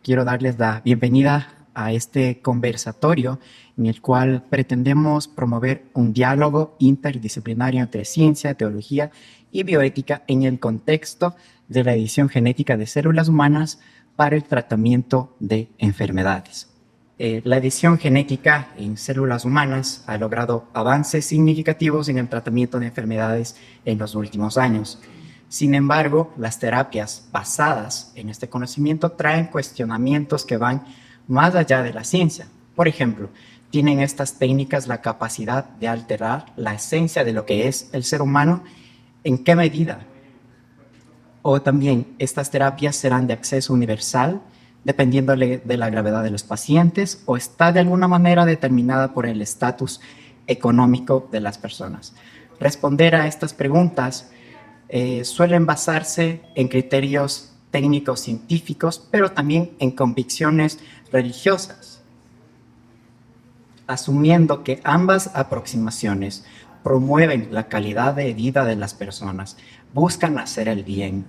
quiero darles la bienvenida a este conversatorio en el cual pretendemos promover un diálogo interdisciplinario entre ciencia, teología y bioética en el contexto de la edición genética de células humanas para el tratamiento de enfermedades. La edición genética en células humanas ha logrado avances significativos en el tratamiento de enfermedades en los últimos años. Sin embargo, las terapias basadas en este conocimiento traen cuestionamientos que van más allá de la ciencia. Por ejemplo, ¿tienen estas técnicas la capacidad de alterar la esencia de lo que es el ser humano? ¿En qué medida? O también, ¿estas terapias serán de acceso universal, dependiendo de la gravedad de los pacientes, o está de alguna manera determinada por el estatus económico de las personas? Responder a estas preguntas suelen basarse en criterios técnicos científicos, pero también en convicciones religiosas, asumiendo que ambas aproximaciones promueven la calidad de vida de las personas, buscan hacer el bien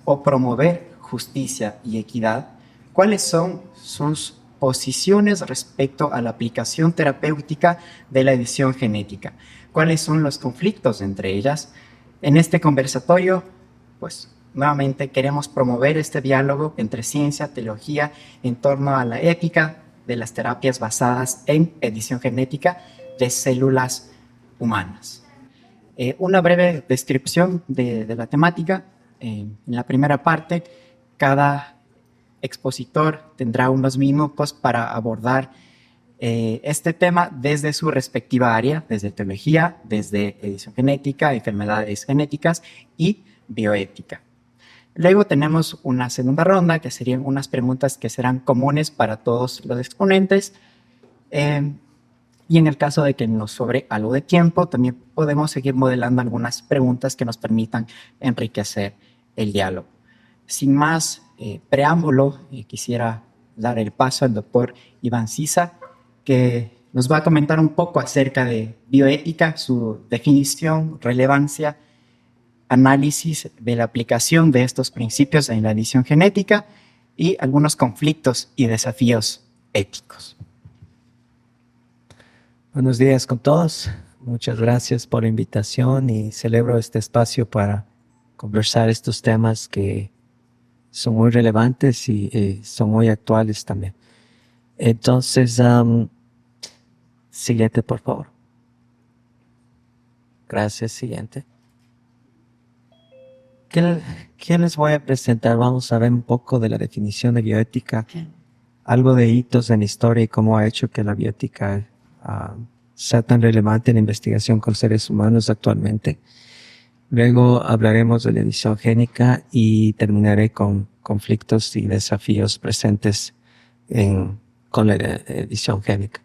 o promover justicia y equidad. ¿Cuáles son sus posiciones respecto a la aplicación terapéutica de la edición genética? ¿Cuáles son los conflictos entre ellas? En este conversatorio, pues nuevamente queremos promover este diálogo entre ciencia, teología, en torno a la ética de las terapias basadas en edición genética de células humanas. Una breve descripción de la temática. En la primera parte, cada expositor tendrá unos minutos para abordar este tema desde su respectiva área, desde teología, desde edición genética, enfermedades genéticas y bioética. Luego tenemos una segunda ronda, que serían unas preguntas que serán comunes para todos los exponentes. Y en el caso de que nos sobre algo de tiempo, también podemos seguir modelando algunas preguntas que nos permitan enriquecer el diálogo. Sin más preámbulo, quisiera dar el paso al doctor Iván Sisa, que nos va a comentar un poco acerca de bioética, su definición, relevancia, análisis de la aplicación de estos principios en la edición genética y algunos conflictos y desafíos éticos. Buenos días con todos. Muchas gracias por la invitación y celebro este espacio para conversar estos temas que son muy relevantes y son muy actuales también. Entonces, siguiente, por favor. Gracias, siguiente. ¿Qué les voy a presentar? Vamos a ver un poco de la definición de bioética, algo de hitos en la historia y cómo ha hecho que la bioética sea tan relevante en la investigación con seres humanos actualmente. Luego hablaremos de la edición génica y terminaré con conflictos y desafíos presentes con la edición génica.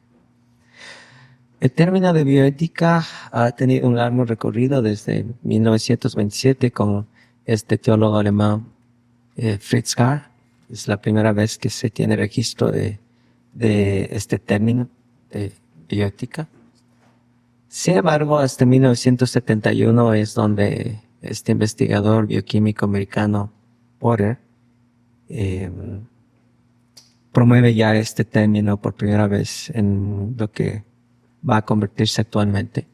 El término de bioética ha tenido un largo recorrido desde 1927 con este teólogo alemán Fritz Carr. Es la primera vez que se tiene registro de este término de bioética. Sin embargo, hasta 1971 es donde este investigador bioquímico americano Porter promueve ya este término por primera vez en lo que va a convertirse actualmente.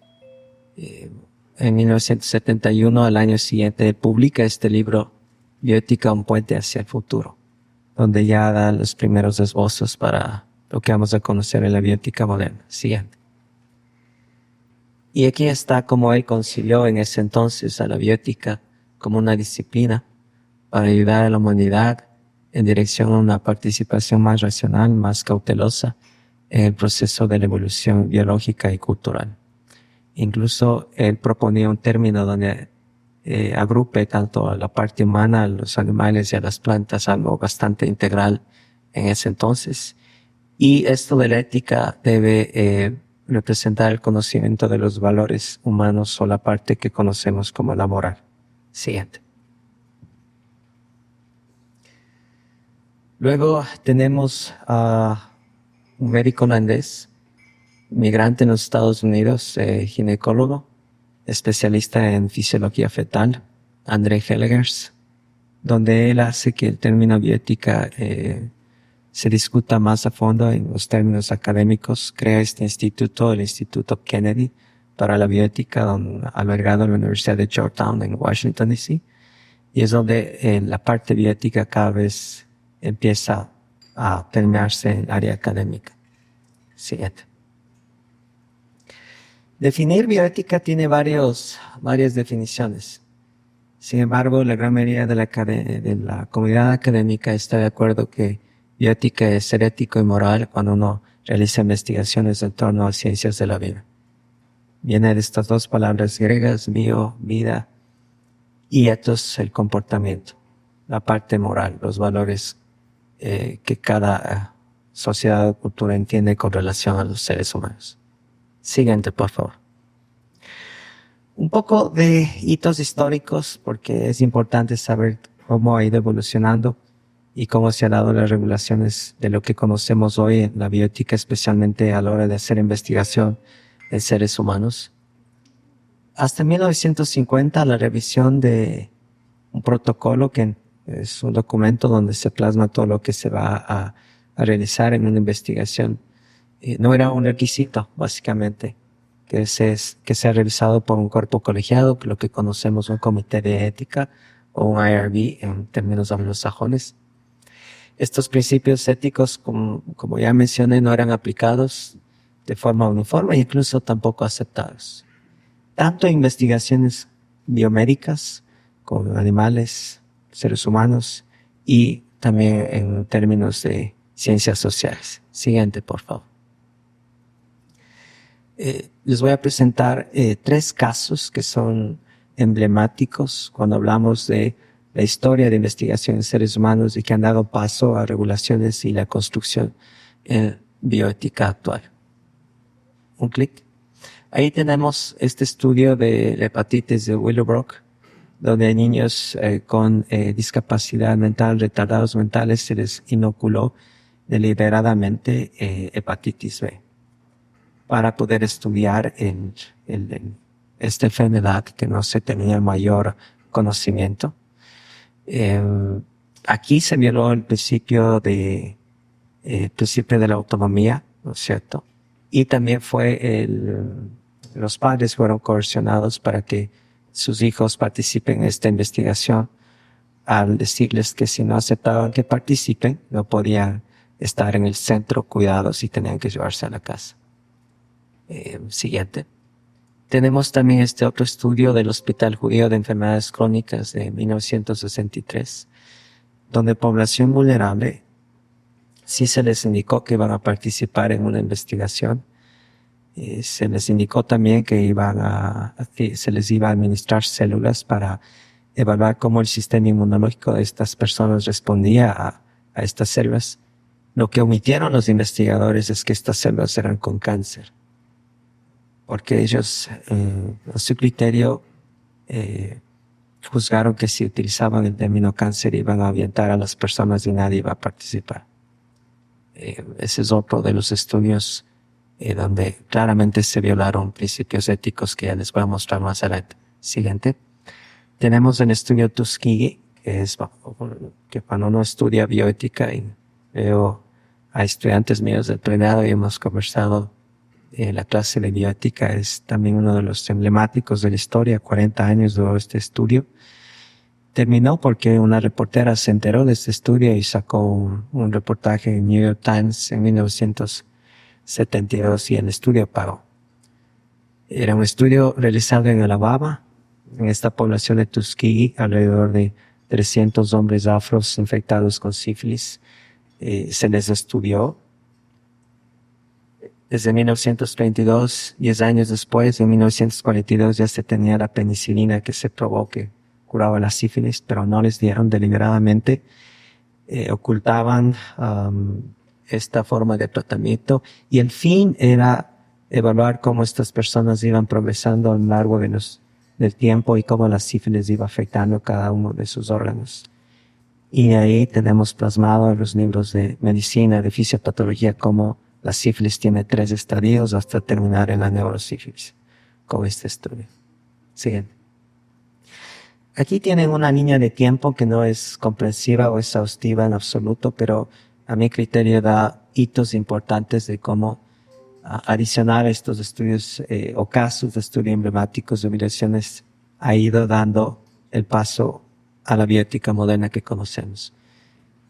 En 1971, al año siguiente, publica este libro Bioética, un puente hacia el futuro, donde ya da los primeros esbozos para lo que vamos a conocer en la bioética moderna. Siguiente. Y aquí está cómo él concilió en ese entonces a la bioética como una disciplina para ayudar a la humanidad en dirección a una participación más racional, más cautelosa en el proceso de la evolución biológica y cultural. Incluso él proponía un término donde agrupe tanto a la parte humana, a los animales y a las plantas, algo bastante integral en ese entonces. Y esto de la ética debe representar el conocimiento de los valores humanos o la parte que conocemos como la moral. Siguiente. Luego tenemos a un médico holandés, migrante en los Estados Unidos, ginecólogo, especialista en fisiología fetal, André Hellegers, donde él hace que el término bioética se discuta más a fondo en los términos académicos, crea este instituto, el Instituto Kennedy para la bioética, albergado en la Universidad de Georgetown en Washington, D.C., y es donde la parte bioética cada vez empieza a terminarse en el área académica. Siguiente. Definir bioética tiene varias definiciones. Sin embargo, la gran mayoría de la comunidad académica está de acuerdo que bioética es ser ético y moral cuando uno realiza investigaciones en torno a ciencias de la vida. Viene de estas dos palabras griegas, bio, vida, y ethos, el comportamiento, la parte moral, los valores que cada sociedad o cultura entiende con relación a los seres humanos. Siguiente, por favor. Un poco de hitos históricos, porque es importante saber cómo ha ido evolucionando y cómo se han dado las regulaciones de lo que conocemos hoy en la bioética, especialmente a la hora de hacer investigación en seres humanos. Hasta 1950, la revisión de un protocolo, que es un documento donde se plasma todo lo que se va a realizar en una investigación, no era un requisito, básicamente, que sea realizado por un cuerpo colegiado, lo que conocemos un comité de ética o un IRB en términos anglosajones. Estos principios éticos, como ya mencioné, no eran aplicados de forma uniforme e incluso tampoco aceptados. Tanto en investigaciones biomédicas con animales, seres humanos, y también en términos de ciencias sociales. Siguiente, por favor. Les voy a presentar 3 casos que son emblemáticos cuando hablamos de la historia de investigación en seres humanos y que han dado paso a regulaciones y la construcción en bioética actual. Un clic. Ahí tenemos este estudio de la hepatitis de Willowbrook, donde a niños con discapacidad mental, retardados mentales, se les inoculó deliberadamente hepatitis B para poder estudiar esta enfermedad que no se tenía mayor conocimiento. Aquí se violó el principio de la autonomía, ¿no es cierto? Y también los padres fueron coercionados para que sus hijos participen en esta investigación, al decirles que si no aceptaban que participen, no podían estar en el centro cuidados y tenían que llevarse a la casa. Siguiente. Tenemos también este otro estudio del Hospital Judío de Enfermedades Crónicas de 1963, donde población vulnerable sí se les indicó que iban a participar en una investigación. Se les indicó también que se les iba a administrar células para evaluar cómo el sistema inmunológico de estas personas respondía a estas células. Lo que omitieron los investigadores es que estas células eran con cáncer, porque ellos, a su criterio, juzgaron que si utilizaban el término cáncer iban a ahuyentar a las personas y nadie iba a participar. Ese es otro de los estudios donde claramente se violaron principios éticos que ya les voy a mostrar más adelante. Siguiente. Tenemos el estudio Tuskegee, que cuando uno estudia bioética y veo a estudiantes míos del pregrado y hemos conversado en la clase de bioética, es también uno de los emblemáticos de la historia. 40 años duró este estudio. Terminó porque una reportera se enteró de este estudio y sacó un reportaje en New York Times en 1972 y el estudio paró. Era un estudio realizado en Alabama, en esta población de Tuskegee, alrededor de 300 hombres afros infectados con sífilis. Se les estudió desde 1932, 10 años después, en 1942 ya se tenía la penicilina que se probó que curaba la sífilis, pero no les dieron deliberadamente. Ocultaban esta forma de tratamiento y el fin era evaluar cómo estas personas iban progresando a lo largo del tiempo y cómo la sífilis iba afectando cada uno de sus órganos. Y ahí tenemos plasmado en los libros de medicina, de fisiopatología, cómo la sífilis tiene 3 estadios hasta terminar en la neurosífilis, con este estudio. Siguiente. Aquí tienen una línea de tiempo que no es comprensiva o exhaustiva en absoluto, pero a mi criterio da hitos importantes de cómo adicionar estos estudios o casos de estudio emblemáticos de humillaciones ha ido dando el paso a la bioética moderna que conocemos.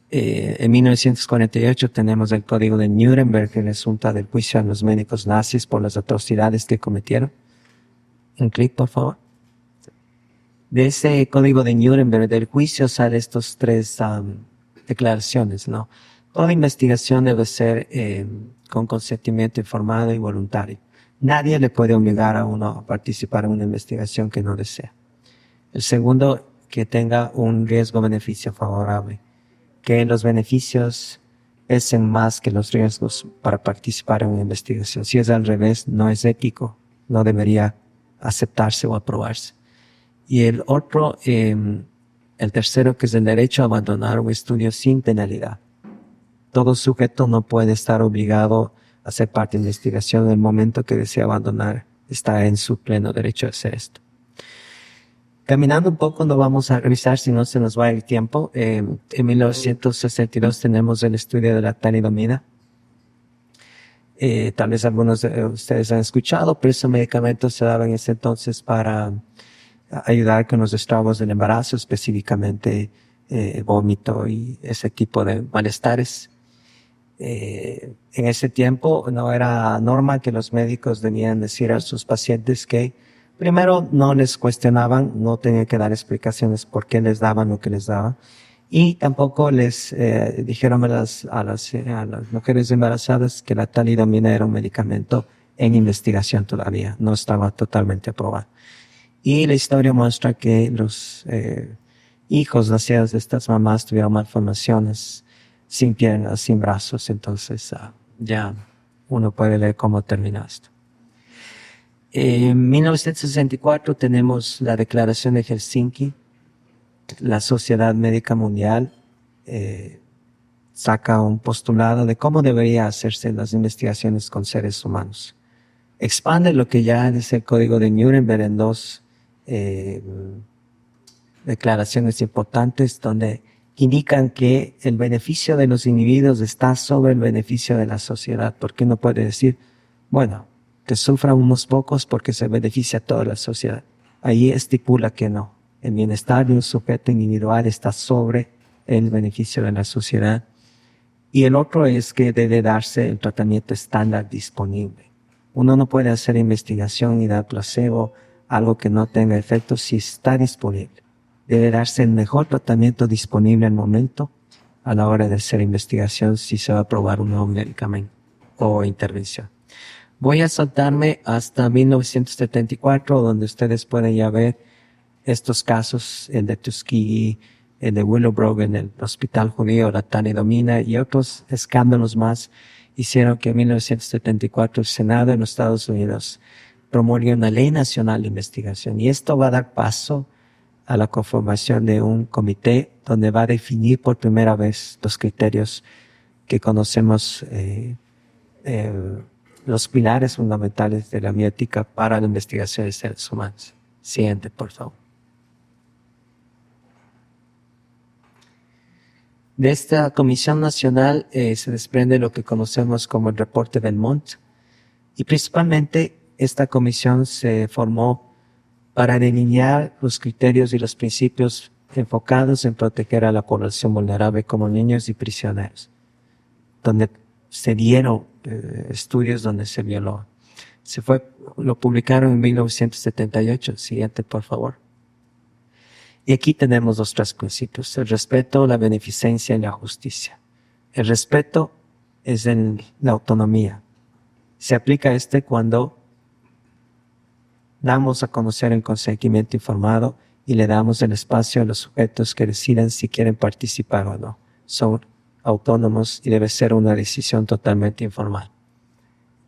En 1948 tenemos el Código de Nuremberg que resulta del juicio a los médicos nazis por las atrocidades que cometieron. Un clic, por favor. De ese Código de Nuremberg, del juicio, salen estos tres declaraciones, ¿no? Toda investigación debe ser con consentimiento informado y voluntario. Nadie le puede obligar a uno a participar en una investigación que no desea. El segundo, que tenga un riesgo-beneficio favorable, que los beneficios pesen más que los riesgos para participar en una investigación. Si es al revés, no es ético, no debería aceptarse o aprobarse. Y el otro, el tercero, que es el derecho a abandonar un estudio sin penalidad. Todo sujeto no puede estar obligado a ser parte de la investigación en el momento que desea abandonar. Está en su pleno derecho a hacer esto. Caminando un poco, no vamos a revisar si no se nos va el tiempo. En 1962 tenemos el estudio de la talidomida. Tal vez algunos de ustedes han escuchado, pero ese medicamento se daba en ese entonces para ayudar con los estragos del embarazo, específicamente vómito y ese tipo de malestares. En ese tiempo no era norma que los médicos debían decir a sus pacientes que primero no les cuestionaban, no tenían que dar explicaciones por qué les daban lo que les daban, y tampoco les dijeron a las mujeres embarazadas que la talidomida era un medicamento en investigación todavía, no estaba totalmente aprobado. Y la historia muestra que los hijos nacidos de estas mamás tuvieron malformaciones sin piernas, sin brazos, entonces ya uno puede leer cómo termina esto. En 1964 tenemos la Declaración de Helsinki. La Sociedad Médica Mundial saca un postulado de cómo debería hacerse las investigaciones con seres humanos. Expande lo que ya es el Código de Nuremberg en dos declaraciones importantes donde indican que el beneficio de los individuos está sobre el beneficio de la sociedad, porque uno puede decir, bueno, que sufran unos pocos porque se beneficia a toda la sociedad. Ahí estipula que no. El bienestar de un sujeto individual está sobre el beneficio de la sociedad. Y el otro es que debe darse el tratamiento estándar disponible. Uno no puede hacer investigación y dar placebo, algo que no tenga efecto, si está disponible. Debe darse el mejor tratamiento disponible al momento a la hora de hacer investigación si se va a probar un nuevo medicamento o intervención. Voy a saltarme hasta 1974, donde ustedes pueden ya ver estos casos, el de Tuskegee, el de Willowbrook en el Hospital Judío, la talidomida y otros escándalos más, hicieron que en 1974 el Senado en los Estados Unidos promulgue una ley nacional de investigación. Y esto va a dar paso a la conformación de un comité donde va a definir por primera vez los criterios que conocemos, los pilares fundamentales de la bioética para la investigación de seres humanos. Siguiente, por favor. De esta Comisión Nacional se desprende lo que conocemos como el Reporte Belmont, y principalmente esta comisión se formó para delinear los criterios y los principios enfocados en proteger a la población vulnerable como niños y prisioneros, donde se dieron estudios donde se violó. Lo publicaron en 1978. Siguiente, por favor. Y aquí tenemos los tres principios: el respeto, la beneficencia y la justicia. El respeto es en la autonomía. Se aplica cuando damos a conocer el consentimiento informado y le damos el espacio a los sujetos que decidan si quieren participar o no. Son autónomos y debe ser una decisión totalmente informal.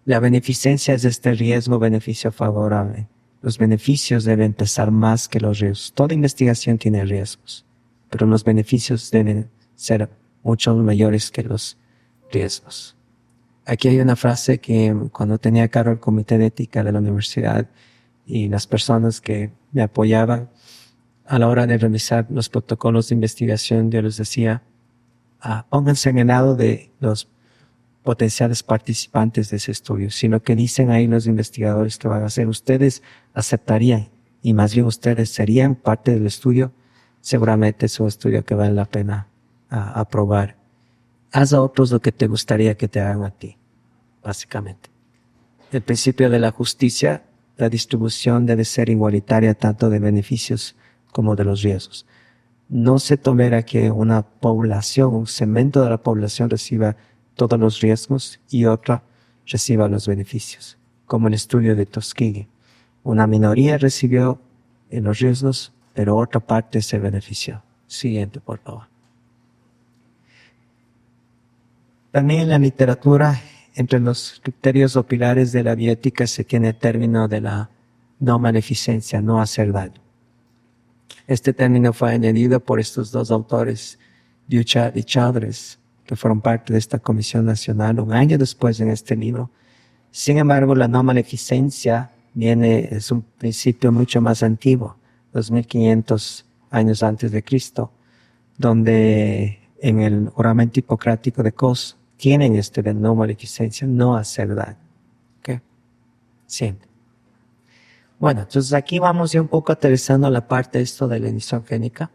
La beneficencia es riesgo-beneficio favorable. Los beneficios deben pesar más que los riesgos. Toda investigación tiene riesgos, pero los beneficios deben ser mucho mayores que los riesgos. Aquí hay una frase que cuando tenía a cargo el comité de ética de la universidad y las personas que me apoyaban a la hora de revisar los protocolos de investigación, yo les decía, pónganse en el lado de los potenciales participantes de ese estudio. Si lo que dicen ahí los investigadores que van a hacer, ustedes aceptarían, y más bien ustedes serían parte del estudio, seguramente es un estudio que vale la pena aprobar. Haz a otros lo que te gustaría que te hagan a ti, básicamente. El principio de la justicia, la distribución debe ser igualitaria tanto de beneficios como de los riesgos. No se tolera que una población, un segmento de la población reciba todos los riesgos y otra reciba los beneficios, como el estudio de Tuskegee. Una minoría recibió los riesgos, pero otra parte se benefició. Siguiente, por favor. También en la literatura, entre los criterios o pilares de la bioética se tiene el término de la no maleficencia, no hacer daño. Este término fue añadido por estos dos autores, Bouchard y Childress, que fueron parte de esta Comisión Nacional un año después en este libro. Sin embargo, la no maleficencia es un principio mucho más antiguo, 2500 años antes de Cristo, donde en el juramento hipocrático de Kos tienen de no maleficencia, no hacer daño. ¿Ok? Sí. Bueno, entonces aquí vamos ya un poco aterrizando la parte de la edición génica.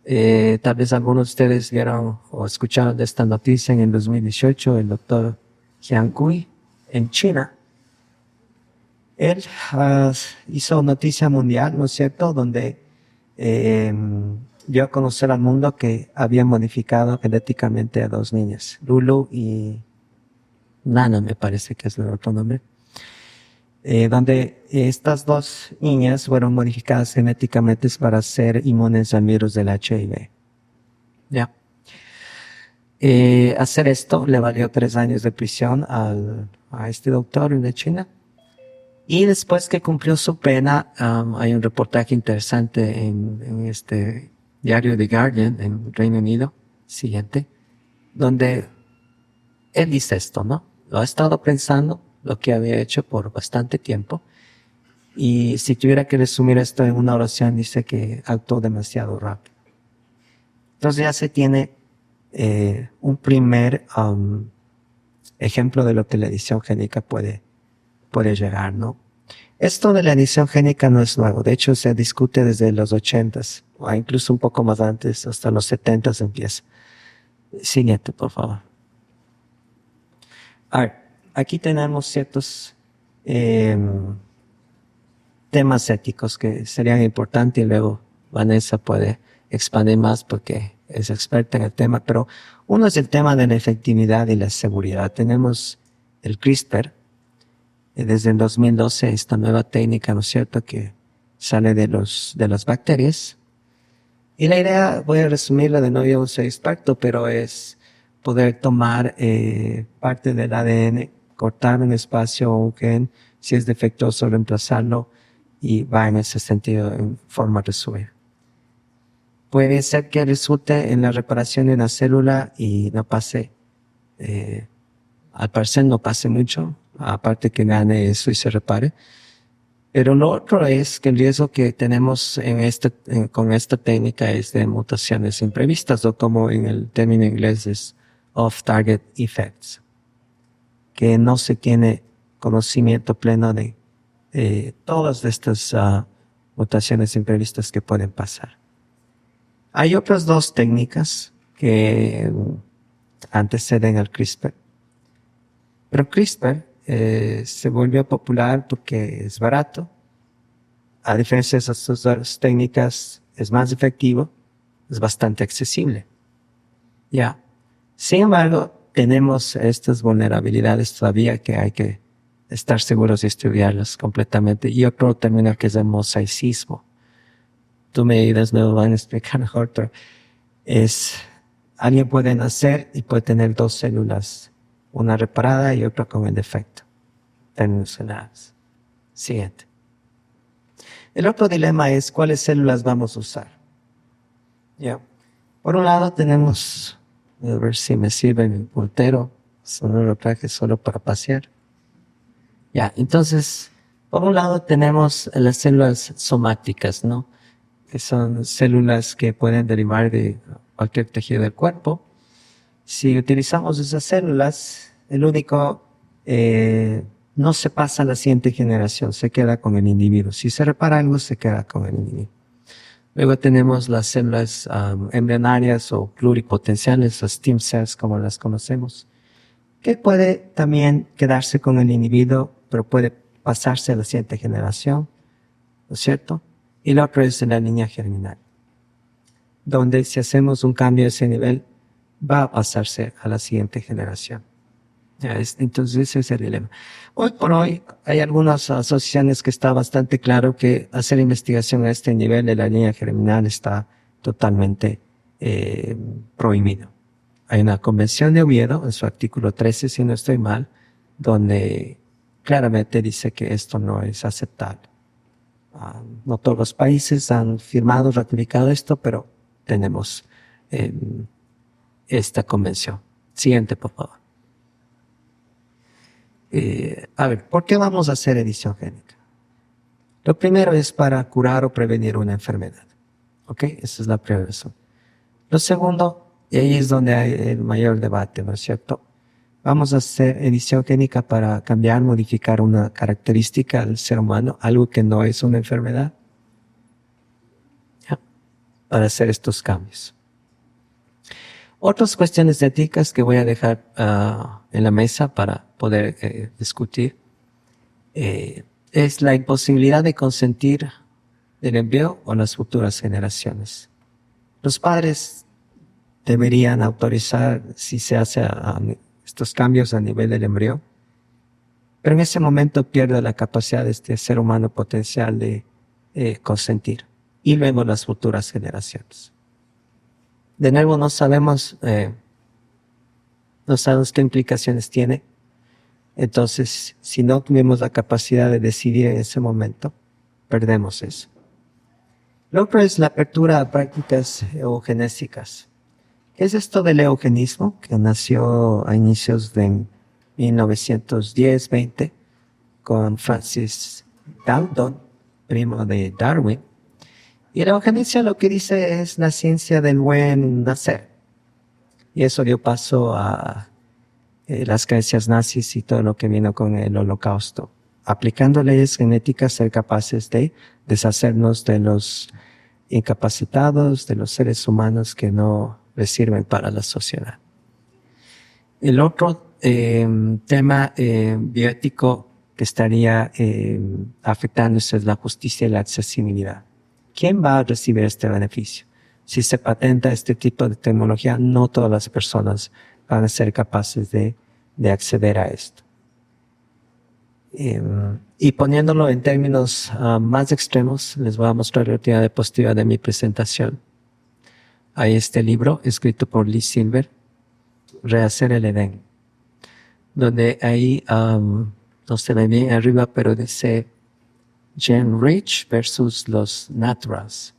Tal vez algunos de ustedes vieron o escucharon de esta noticia en el 2018, el doctor Jian Kui, en China. Él hizo noticia mundial, ¿no es cierto?, donde dio a conocer al mundo que había modificado genéticamente a dos niñas, Lulu y Nana, me parece que es el otro nombre. Donde estas dos niñas fueron modificadas genéticamente para ser inmunes al virus del HIV. ¿Ya? Hacer esto le valió 3 años de prisión a este doctor de China. Y después que cumplió su pena, hay un reportaje interesante en este diario The Guardian en Reino Unido, siguiente, donde él dice esto, ¿no? Lo ha estado pensando, lo que había hecho por bastante tiempo, y si tuviera que resumir esto en una oración, dice que actuó demasiado rápido. Entonces ya se tiene un primer ejemplo de lo que la edición génica puede llegar, ¿no? Esto de la edición génica no es nuevo, de hecho se discute desde los 80s, o incluso un poco más antes, hasta los 70s empieza. Siguiente, por favor. A ver, aquí tenemos ciertos temas éticos que serían importantes y luego Vanessa puede expandir más porque es experta en el tema, pero uno es el tema de la efectividad y la seguridad. Tenemos el CRISPR, desde el 2012, esta nueva técnica, ¿no es cierto?, que sale de las bacterias. Y la idea, voy a resumirla, de nuevo, yo no soy experto, pero es poder tomar parte del ADN, cortar un espacio o un gen, si es defectuoso, reemplazarlo, y va en ese sentido en forma resumida. Puede ser que resulte en la reparación de una célula y no pase, al parecer no pase mucho, aparte que gane eso y se repare. Pero lo otro es que el riesgo que tenemos con esta técnica es de mutaciones imprevistas, o como en el término inglés es off-target effects, que no se tiene conocimiento pleno de todas estas mutaciones imprevistas que pueden pasar. Hay otras dos técnicas que anteceden al CRISPR, pero CRISPR se volvió popular porque es barato. A diferencia de esas dos técnicas, es más efectivo, es bastante accesible. Ya. Sin embargo, tenemos estas vulnerabilidades todavía que hay que estar seguros y estudiarlas completamente. Y otro término que es el mosaicismo. Tú me dirás, me lo van a explicar mejor, pero alguien puede nacer y puede tener dos células, una reparada y otra con el defecto. Términos generales. Siguiente. El otro dilema es cuáles células vamos a usar. ¿Ya? Por un lado tenemos, a ver si me sirve mi puntero, solo lo traje solo para pasear. Ya, entonces, por un lado tenemos las células somáticas, ¿no? Que son células que pueden derivar de cualquier tejido del cuerpo. Si utilizamos esas células, el único no se pasa a la siguiente generación, se queda con el individuo. Si se repara algo, se queda con el individuo. Luego tenemos las células embrionarias o pluripotenciales, las stem cells como las conocemos, que puede también quedarse con el individuo, pero puede pasarse a la siguiente generación, ¿no es cierto? Y la otra es la línea germinal, donde si hacemos un cambio de ese nivel, va a pasarse a la siguiente generación. Entonces ese es el dilema. Hoy por hoy hay algunas asociaciones que está bastante claro que hacer investigación a este nivel de la línea germinal está totalmente prohibido. Hay una convención de Oviedo, en su artículo 13, si no estoy mal, donde claramente dice que esto no es aceptable. No todos los países han firmado, ratificado esto, pero tenemos esta convención. Siguiente, por favor. A ver, ¿por qué vamos a hacer edición génica? Lo primero es para curar o prevenir una enfermedad. ¿Ok? Esa es la primera razón. Lo segundo, y ahí es donde hay el mayor debate, ¿no es cierto? Vamos a hacer edición génica para cambiar, modificar una característica del ser humano, algo que no es una enfermedad, ¿ya? Para hacer estos cambios. Otras cuestiones éticas que voy a dejar en la mesa para poder discutir es la imposibilidad de consentir el embrión o las futuras generaciones. Los padres deberían autorizar si se hace estos cambios a nivel del embrión, pero en ese momento pierde la capacidad de este ser humano potencial de consentir, y luego las futuras generaciones. De nuevo, no sabemos qué implicaciones tiene. Entonces, si no tuvimos la capacidad de decidir en ese momento, perdemos eso. Lo otro es la apertura a prácticas eugenésicas. ¿Qué es esto del eugenismo? Que nació a inicios de 1910-20 con Francis Galton, primo de Darwin. Y la eugenesia lo que dice es la ciencia del buen nacer. Y eso dio paso a las creencias nazis y todo lo que vino con el Holocausto. Aplicando leyes genéticas, ser capaces de deshacernos de los incapacitados, de los seres humanos que no les sirven para la sociedad. El otro tema bioético que estaría afectándose es la justicia y la accesibilidad. ¿Quién va a recibir este beneficio? Si se patenta este tipo de tecnología, no todas las personas van a ser capaces de acceder a esto. Y poniéndolo en términos más extremos, les voy a mostrar la última diapositiva de mi presentación. Hay este libro escrito por Lee Silver, Rehacer el Edén, donde ahí, no se ve bien arriba, pero dice Gen Rich versus los Naturals.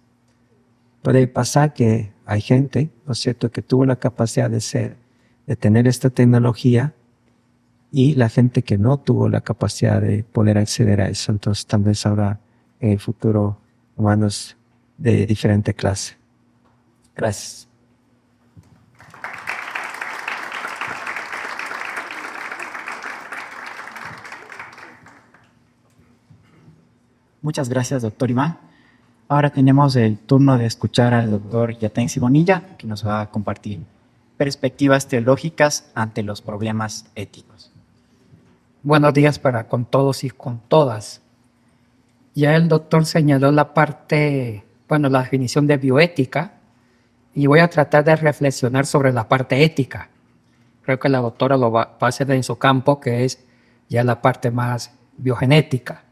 Puede pasar que hay gente, ¿no es cierto?, que tuvo la capacidad de tener esta tecnología, y la gente que no tuvo la capacidad de poder acceder a eso. Entonces tal vez habrá en el futuro humanos de diferente clase. Gracias. Muchas gracias, doctor Iván. Ahora tenemos el turno de escuchar al doctor Yatensi Bonilla, que nos va a compartir perspectivas teológicas ante los problemas éticos. Buenos días con todos y con todas. Ya el doctor señaló la la definición de bioética, y voy a tratar de reflexionar sobre la parte ética. Creo que la doctora lo va a hacer en su campo, que es ya la parte más biogenética.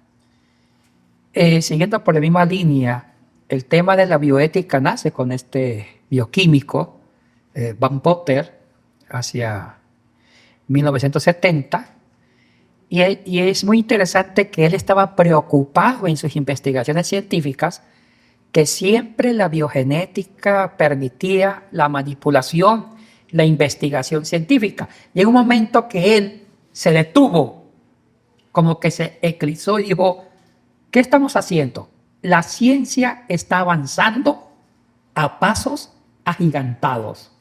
Siguiendo por la misma línea, el tema de la bioética nace con este bioquímico, Van Potter, hacia 1970, y es muy interesante que él estaba preocupado en sus investigaciones científicas que siempre la biogenética permitía la manipulación, la investigación científica. Llegó un momento que él se detuvo, como que se eclipsó y dijo: ¿qué estamos haciendo? La ciencia está avanzando a pasos agigantados.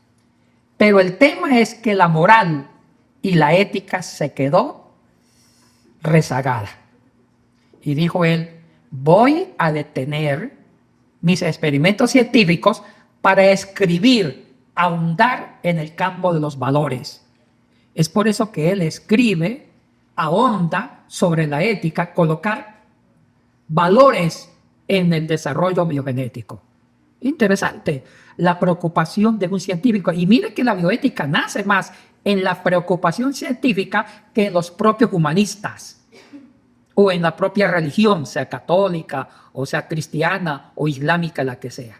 Pero el tema es que la moral y la ética se quedó rezagada. Y dijo él, voy a detener mis experimentos científicos para escribir, ahondar en el campo de los valores. Es por eso que él escribe, ahonda sobre la ética, colocar valores en el desarrollo biogenético. Interesante la preocupación de un científico. Y mire que la bioética nace más en la preocupación científica que en los propios humanistas o en la propia religión, sea católica o sea cristiana o islámica, la que sea.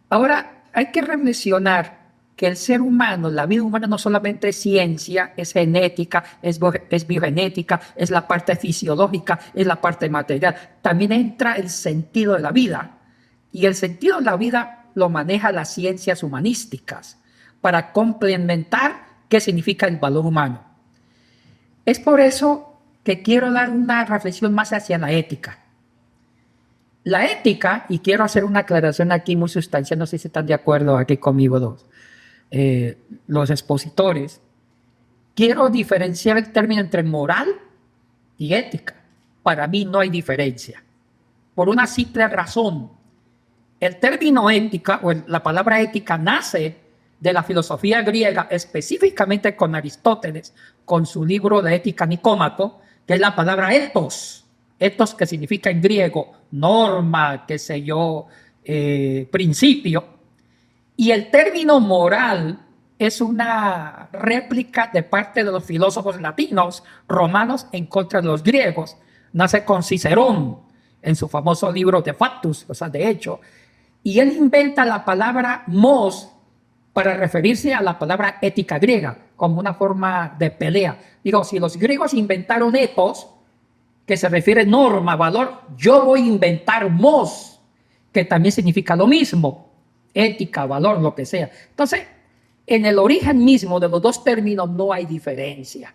Ahora, hay que reflexionar que el ser humano, la vida humana no solamente es ciencia, es genética, es biogenética, es la parte fisiológica, es la parte material. También entra el sentido de la vida. Y el sentido de la vida lo maneja las ciencias humanísticas para complementar qué significa el valor humano. Es por eso que quiero dar una reflexión más hacia la ética. La ética, y quiero hacer una aclaración aquí muy sustancial, no sé si están de acuerdo aquí conmigo los expositores, quiero diferenciar el término entre moral y ética. Para mí no hay diferencia, por una simple razón. El término ética, o la palabra ética, nace de la filosofía griega, específicamente con Aristóteles, con su libro de Ética Nicómaco, que es la palabra ethos. Ethos, que significa en griego norma, qué sé yo, principio. Y el término moral es una réplica de parte de los filósofos latinos, romanos, en contra de los griegos. Nace con Cicerón en su famoso libro De Factus, o sea, de hecho. Y él inventa la palabra mos para referirse a la palabra ética griega, como una forma de pelea. Digo, si los griegos inventaron ethos, que se refiere norma, valor, yo voy a inventar mos, que también significa lo mismo. Ética, valor, lo que sea. Entonces, en el origen mismo de los dos términos no hay diferencia.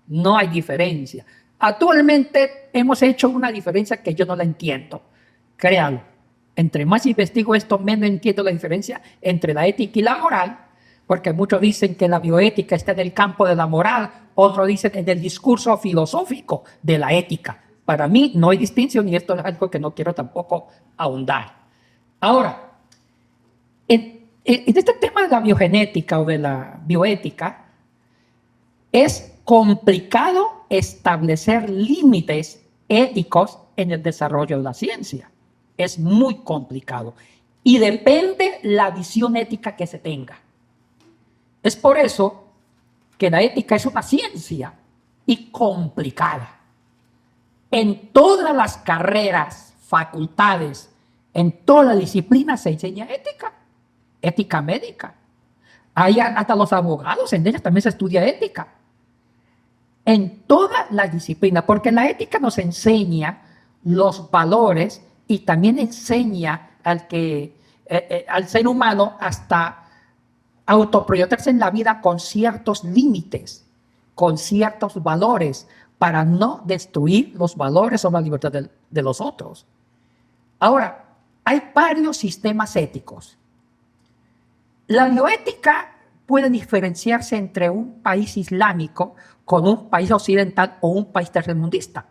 No hay diferencia. Actualmente hemos hecho una diferencia que yo no la entiendo. Créanlo. Entre más investigo esto, menos entiendo la diferencia entre la ética y la moral, porque muchos dicen que la bioética está en el campo de la moral, otros dicen en el discurso filosófico de la ética. Para mí no hay distinción y esto es algo que no quiero tampoco ahondar. Ahora, en este tema de la biogenética o de la bioética, es complicado establecer límites éticos en el desarrollo de la ciencia. Es muy complicado. Y depende la visión ética que se tenga. Es por eso que la ética es una ciencia y complicada. En todas las carreras, facultades, en todas las disciplinas se enseña ética. Ética médica. Hay hasta los abogados, en ellas también se estudia ética. En todas las disciplinas, porque la ética nos enseña los valores y también enseña al ser humano hasta autoproyectarse en la vida con ciertos límites, con ciertos valores, para no destruir los valores o la libertad de los otros. Ahora, hay varios sistemas éticos. La bioética puede diferenciarse entre un país islámico con un país occidental o un país tercermundista.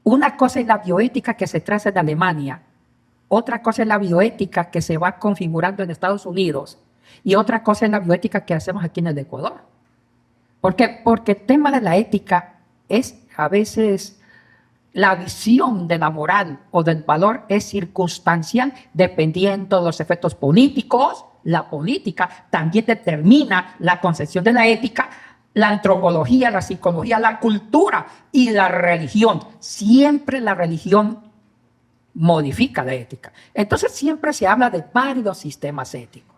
Una cosa es la bioética que se traza en Alemania, otra cosa es la bioética que se va configurando en Estados Unidos y otra cosa es la bioética que hacemos aquí en el Ecuador. ¿Por qué? Porque el tema de la ética es a veces la visión de la moral o del valor es circunstancial dependiendo de los efectos políticos. La política también determina la concepción de la ética, la antropología, la psicología, la cultura y la religión. Siempre la religión modifica la ética. Entonces siempre se habla de varios sistemas éticos.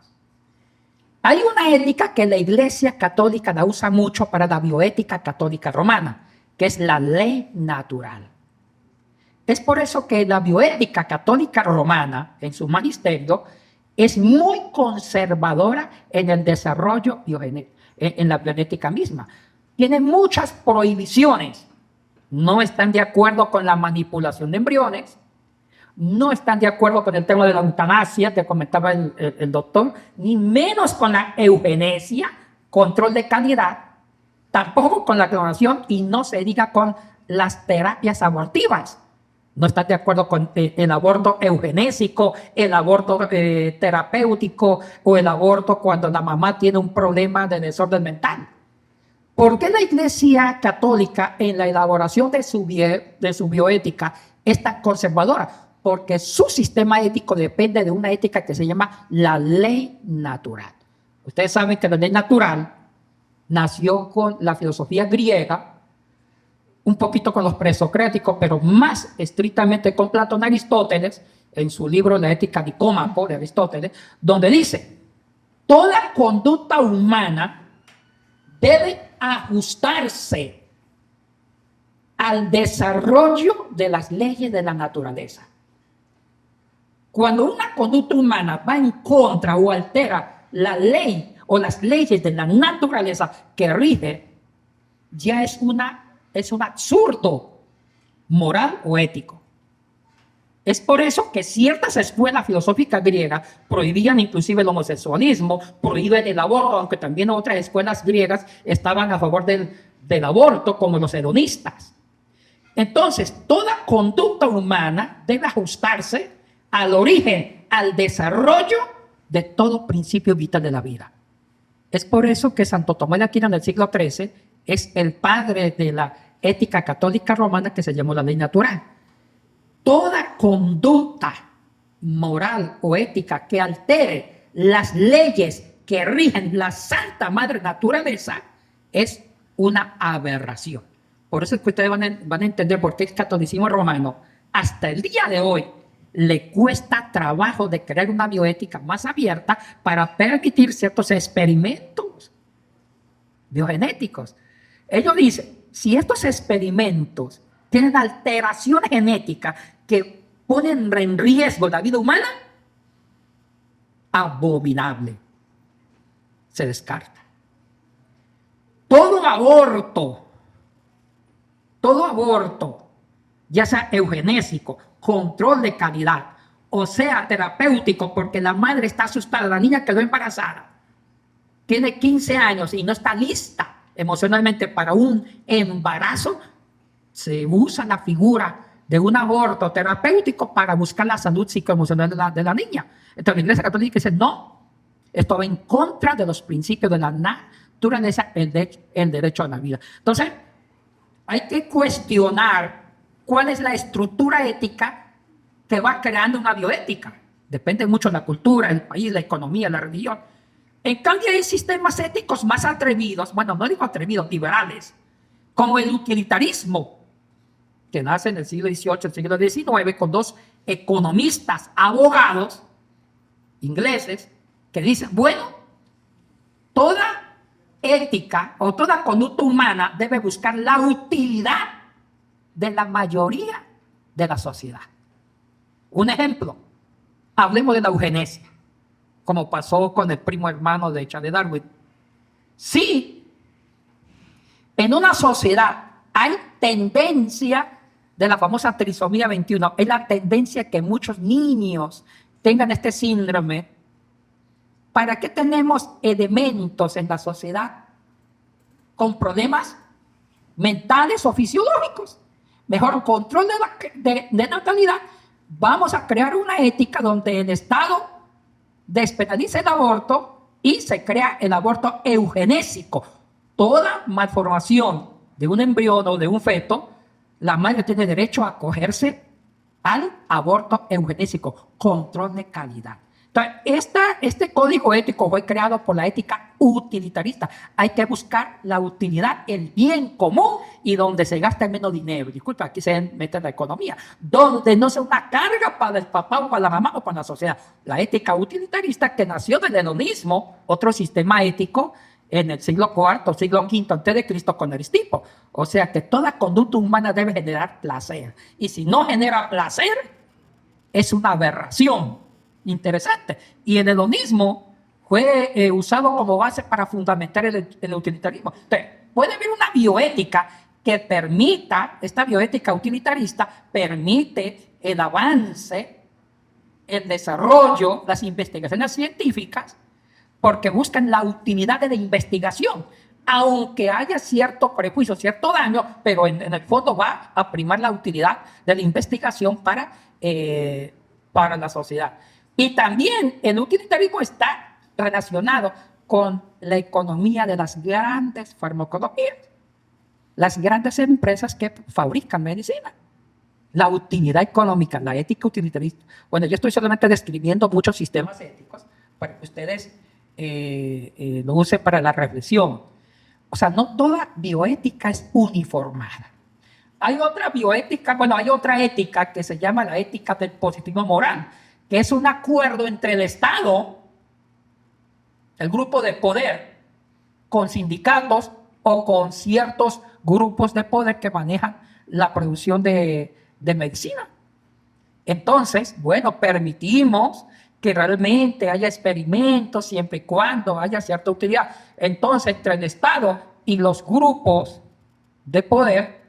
Hay una ética que la Iglesia Católica la usa mucho para la bioética católica romana, que es la ley natural. Es por eso que la bioética católica romana, en su magisterio, es muy conservadora en el desarrollo en la bioética misma. Tiene muchas prohibiciones. No están de acuerdo con la manipulación de embriones, no están de acuerdo con el tema de la eutanasia, que comentaba el doctor, ni menos con la eugenesia, control de calidad, tampoco con la clonación y no se diga con las terapias abortivas. No están de acuerdo con el aborto eugenésico, el aborto terapéutico o el aborto cuando la mamá tiene un problema de desorden mental. ¿Por qué la Iglesia Católica en la elaboración de su bioética es tan conservadora? Porque su sistema ético depende de una ética que se llama la ley natural. Ustedes saben que la ley natural nació con la filosofía griega, un poquito con los presocráticos, pero más estrictamente con Platón y Aristóteles, en su libro La Ética Nicómaco de Aristóteles, donde dice, toda conducta humana debe ajustarse al desarrollo de las leyes de la naturaleza. Cuando una conducta humana va en contra o altera la ley o las leyes de la naturaleza que rige, ya es un absurdo moral o ético. Es por eso que ciertas escuelas filosóficas griegas prohibían inclusive el homosexualismo, prohíben el aborto, aunque también otras escuelas griegas estaban a favor del aborto, como los hedonistas. Entonces, toda conducta humana debe ajustarse al origen, al desarrollo de todo principio vital de la vida. Es por eso que Santo Tomás de Aquino en el siglo XIII es el padre de la ética católica romana que se llamó la ley natural. Toda conducta moral o ética que altere las leyes que rigen la santa madre naturaleza es una aberración. Por eso es que ustedes van a entender por qué el catolicismo romano hasta el día de hoy le cuesta trabajo de crear una bioética más abierta para permitir ciertos experimentos biogenéticos. Ellos dicen, si estos experimentos tienen alteración genética que ponen en riesgo la vida humana, abominable. Se descarta. Todo aborto, ya sea eugenésico, control de calidad, o sea terapéutico, porque la madre está asustada, la niña quedó embarazada, tiene 15 años y no está lista emocionalmente para un embarazo, se usa la figura de un aborto terapéutico para buscar la salud psicoemocional de la niña. Entonces la Iglesia Católica dice, no, esto va en contra de los principios de la naturaleza, el derecho a la vida. Entonces, hay que cuestionar cuál es la estructura ética que va creando una bioética. Depende mucho de la cultura, el país, la economía, la religión. En cambio, hay sistemas éticos más atrevidos, bueno, no digo atrevidos, liberales, como el utilitarismo, que nace en el siglo XVIII, el siglo XIX, con dos economistas, abogados ingleses, que dicen, bueno, toda ética o toda conducta humana debe buscar la utilidad de la mayoría de la sociedad. Un ejemplo, hablemos de la eugenesia, como pasó con el primo hermano de Charles Darwin. Sí, en una sociedad hay tendencia de la famosa trisomía 21, es la tendencia que muchos niños tengan este síndrome. ¿Para qué tenemos elementos en la sociedad con problemas mentales o fisiológicos? Mejor control de natalidad. Vamos a crear una ética donde el Estado despenalice el aborto y se crea el aborto eugenésico. Toda malformación de un embrión o de un feto, la madre tiene derecho a acogerse al aborto eugenésico, control de calidad. Entonces, este código ético fue creado por la ética utilitarista. Hay que buscar la utilidad, el bien común y donde se gasta menos dinero. Disculpa, aquí se mete la economía. Donde no sea una carga para el papá o para la mamá o para la sociedad. La ética utilitarista que nació del hedonismo, otro sistema ético en el siglo IV, siglo V antes de Cristo con Aristipo. O sea que toda conducta humana debe generar placer. Y si no genera placer, es una aberración. Interesante. Y el hedonismo fue usado como base para fundamentar el utilitarismo. Entonces, puede haber una bioética que permita, esta bioética utilitarista permite el avance, el desarrollo, las investigaciones científicas, porque buscan la utilidad de la investigación, aunque haya cierto prejuicio, cierto daño, pero en el fondo va a primar la utilidad de la investigación para la sociedad. Y también el utilitarismo está relacionado con la economía de las grandes farmacologías, las grandes empresas que fabrican medicina. La utilidad económica, la ética utilitarista. Bueno, yo estoy solamente describiendo muchos sistemas éticos para que ustedes lo usen para la reflexión. O sea, no toda bioética es uniformada. Hay otra bioética, bueno, hay otra ética que se llama la ética del positivismo moral, que es un acuerdo entre el Estado, el grupo de poder, con sindicatos o con ciertos grupos de poder que manejan la producción de medicina. Entonces, bueno, permitimos que realmente haya experimentos siempre y cuando haya cierta utilidad. Entonces, entre el Estado y los grupos de poder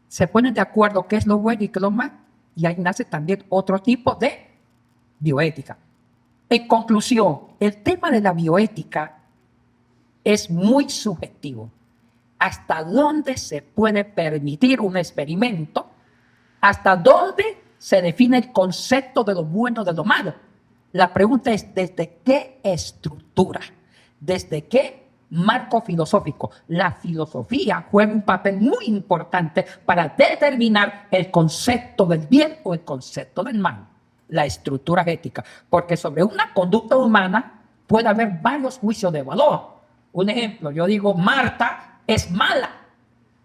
se ponen de acuerdo qué es lo bueno y qué es lo malo. Y ahí nace también otro tipo de bioética. En conclusión, el tema de la bioética es muy subjetivo. ¿Hasta dónde se puede permitir un experimento? ¿Hasta dónde se define el concepto de lo bueno, de lo malo? La pregunta es, ¿desde qué estructura? ¿Desde qué marco filosófico? La filosofía juega un papel muy importante para determinar el concepto del bien o el concepto del mal, la estructura ética. Porque sobre una conducta humana puede haber varios juicios de valor. Un ejemplo, yo digo, Marta es mala.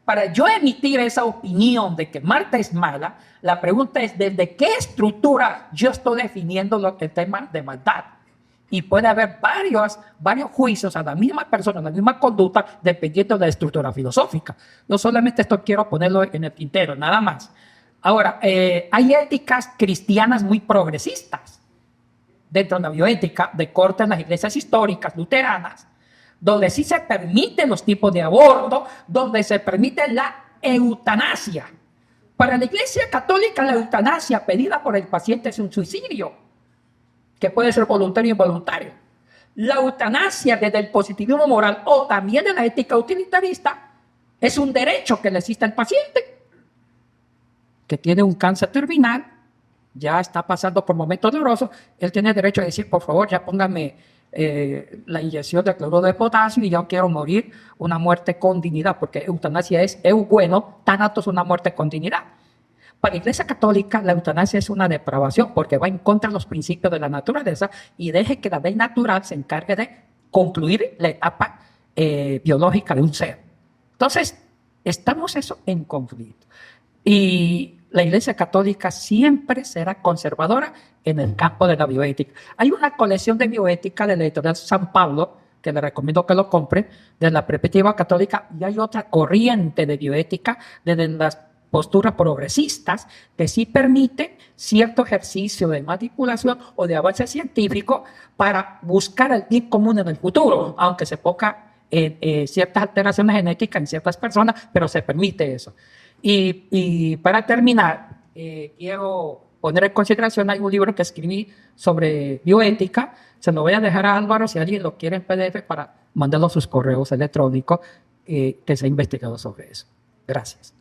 Para yo emitir esa opinión de que Marta es mala, la pregunta es desde qué estructura yo estoy definiendo el tema de maldad. Y puede haber varios juicios a la misma persona, a la misma conducta, dependiendo de la estructura filosófica. No solamente esto quiero ponerlo en el tintero, nada más. Ahora, hay éticas cristianas muy progresistas dentro de la bioética, de corte en las iglesias históricas luteranas, donde sí se permiten los tipos de aborto, donde se permite la eutanasia. Para la Iglesia Católica, la eutanasia pedida por el paciente es un suicidio, que puede ser voluntario o involuntario. La eutanasia desde el positivismo moral o también de la ética utilitarista es un derecho que le existe al paciente, que tiene un cáncer terminal, ya está pasando por momentos dolorosos, él tiene derecho a decir, por favor, ya póngame la inyección de cloruro de potasio y yo quiero morir una muerte con dignidad, porque eutanasia es eu bueno, tánatos es una muerte con dignidad. Para la Iglesia Católica, la eutanasia es una depravación porque va en contra de los principios de la naturaleza y deje que la ley natural se encargue de concluir la etapa biológica de un ser. Entonces, estamos eso en conflicto. Y la Iglesia Católica siempre será conservadora en el campo de la bioética. Hay una colección de bioética de la editorial San Pablo, que le recomiendo que lo compre, de la perspectiva católica, y hay otra corriente de bioética de las posturas progresistas que sí permiten cierto ejercicio de manipulación o de avance científico para buscar el bien común en el futuro, aunque se ponga ciertas alteraciones genéticas en ciertas personas, pero se permite eso. Y para terminar, quiero poner en consideración, hay un libro que escribí sobre bioética, se lo voy a dejar a Álvaro si alguien lo quiere en PDF para mandarlo a sus correos electrónicos que se ha investigado sobre eso. Gracias.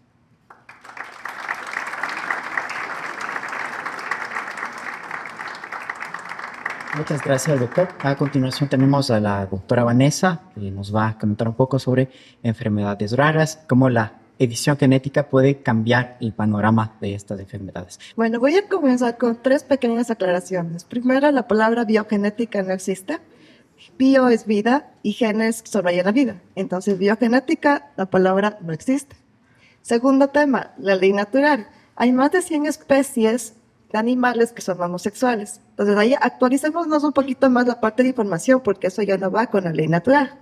Muchas gracias, doctor. A continuación tenemos a la doctora Vanessa, que nos va a comentar un poco sobre enfermedades raras, cómo la edición genética puede cambiar el panorama de estas enfermedades. Bueno, voy a comenzar con 3 pequeñas aclaraciones. Primero, la palabra biogenética no existe. Bio es vida y genes subraya la vida. Entonces, biogenética, la palabra no existe. Segundo tema, la ley natural. Hay más de 100 especies de animales que son homosexuales. Entonces, ahí actualicémonos un poquito más la parte de información porque eso ya no va con la ley natural.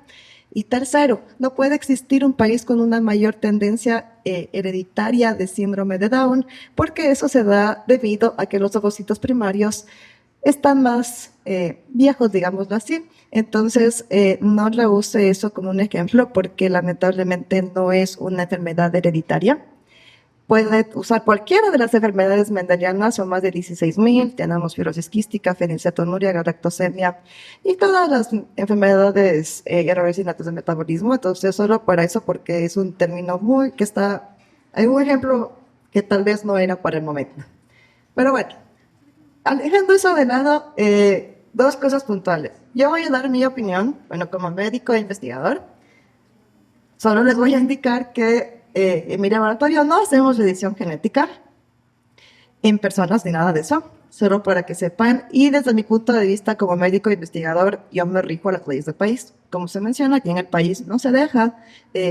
Y tercero, no puede existir un país con una mayor tendencia hereditaria de síndrome de Down porque eso se da debido a que los ovocitos primarios están más viejos, digámoslo así. Entonces, no rehúse eso como un ejemplo porque lamentablemente no es una enfermedad hereditaria. Puede usar cualquiera de las enfermedades mendelianas, son más de 16.000. Tenemos fibrosis quística, fenilcetonuria, galactosemia y todas las enfermedades, errores innatos de metabolismo. Entonces, solo para eso, porque es un término que está, hay un ejemplo que tal vez no era para el momento. Pero bueno, dejando eso de lado, dos cosas puntuales. Yo voy a dar mi opinión, bueno, como médico e investigador. Solo les voy a indicar que en mi laboratorio no hacemos edición genética en personas ni nada de eso, solo para que sepan. Y desde mi punto de vista como médico e investigador, yo me rijo a las leyes del país. Como se menciona, aquí en el país no se deja,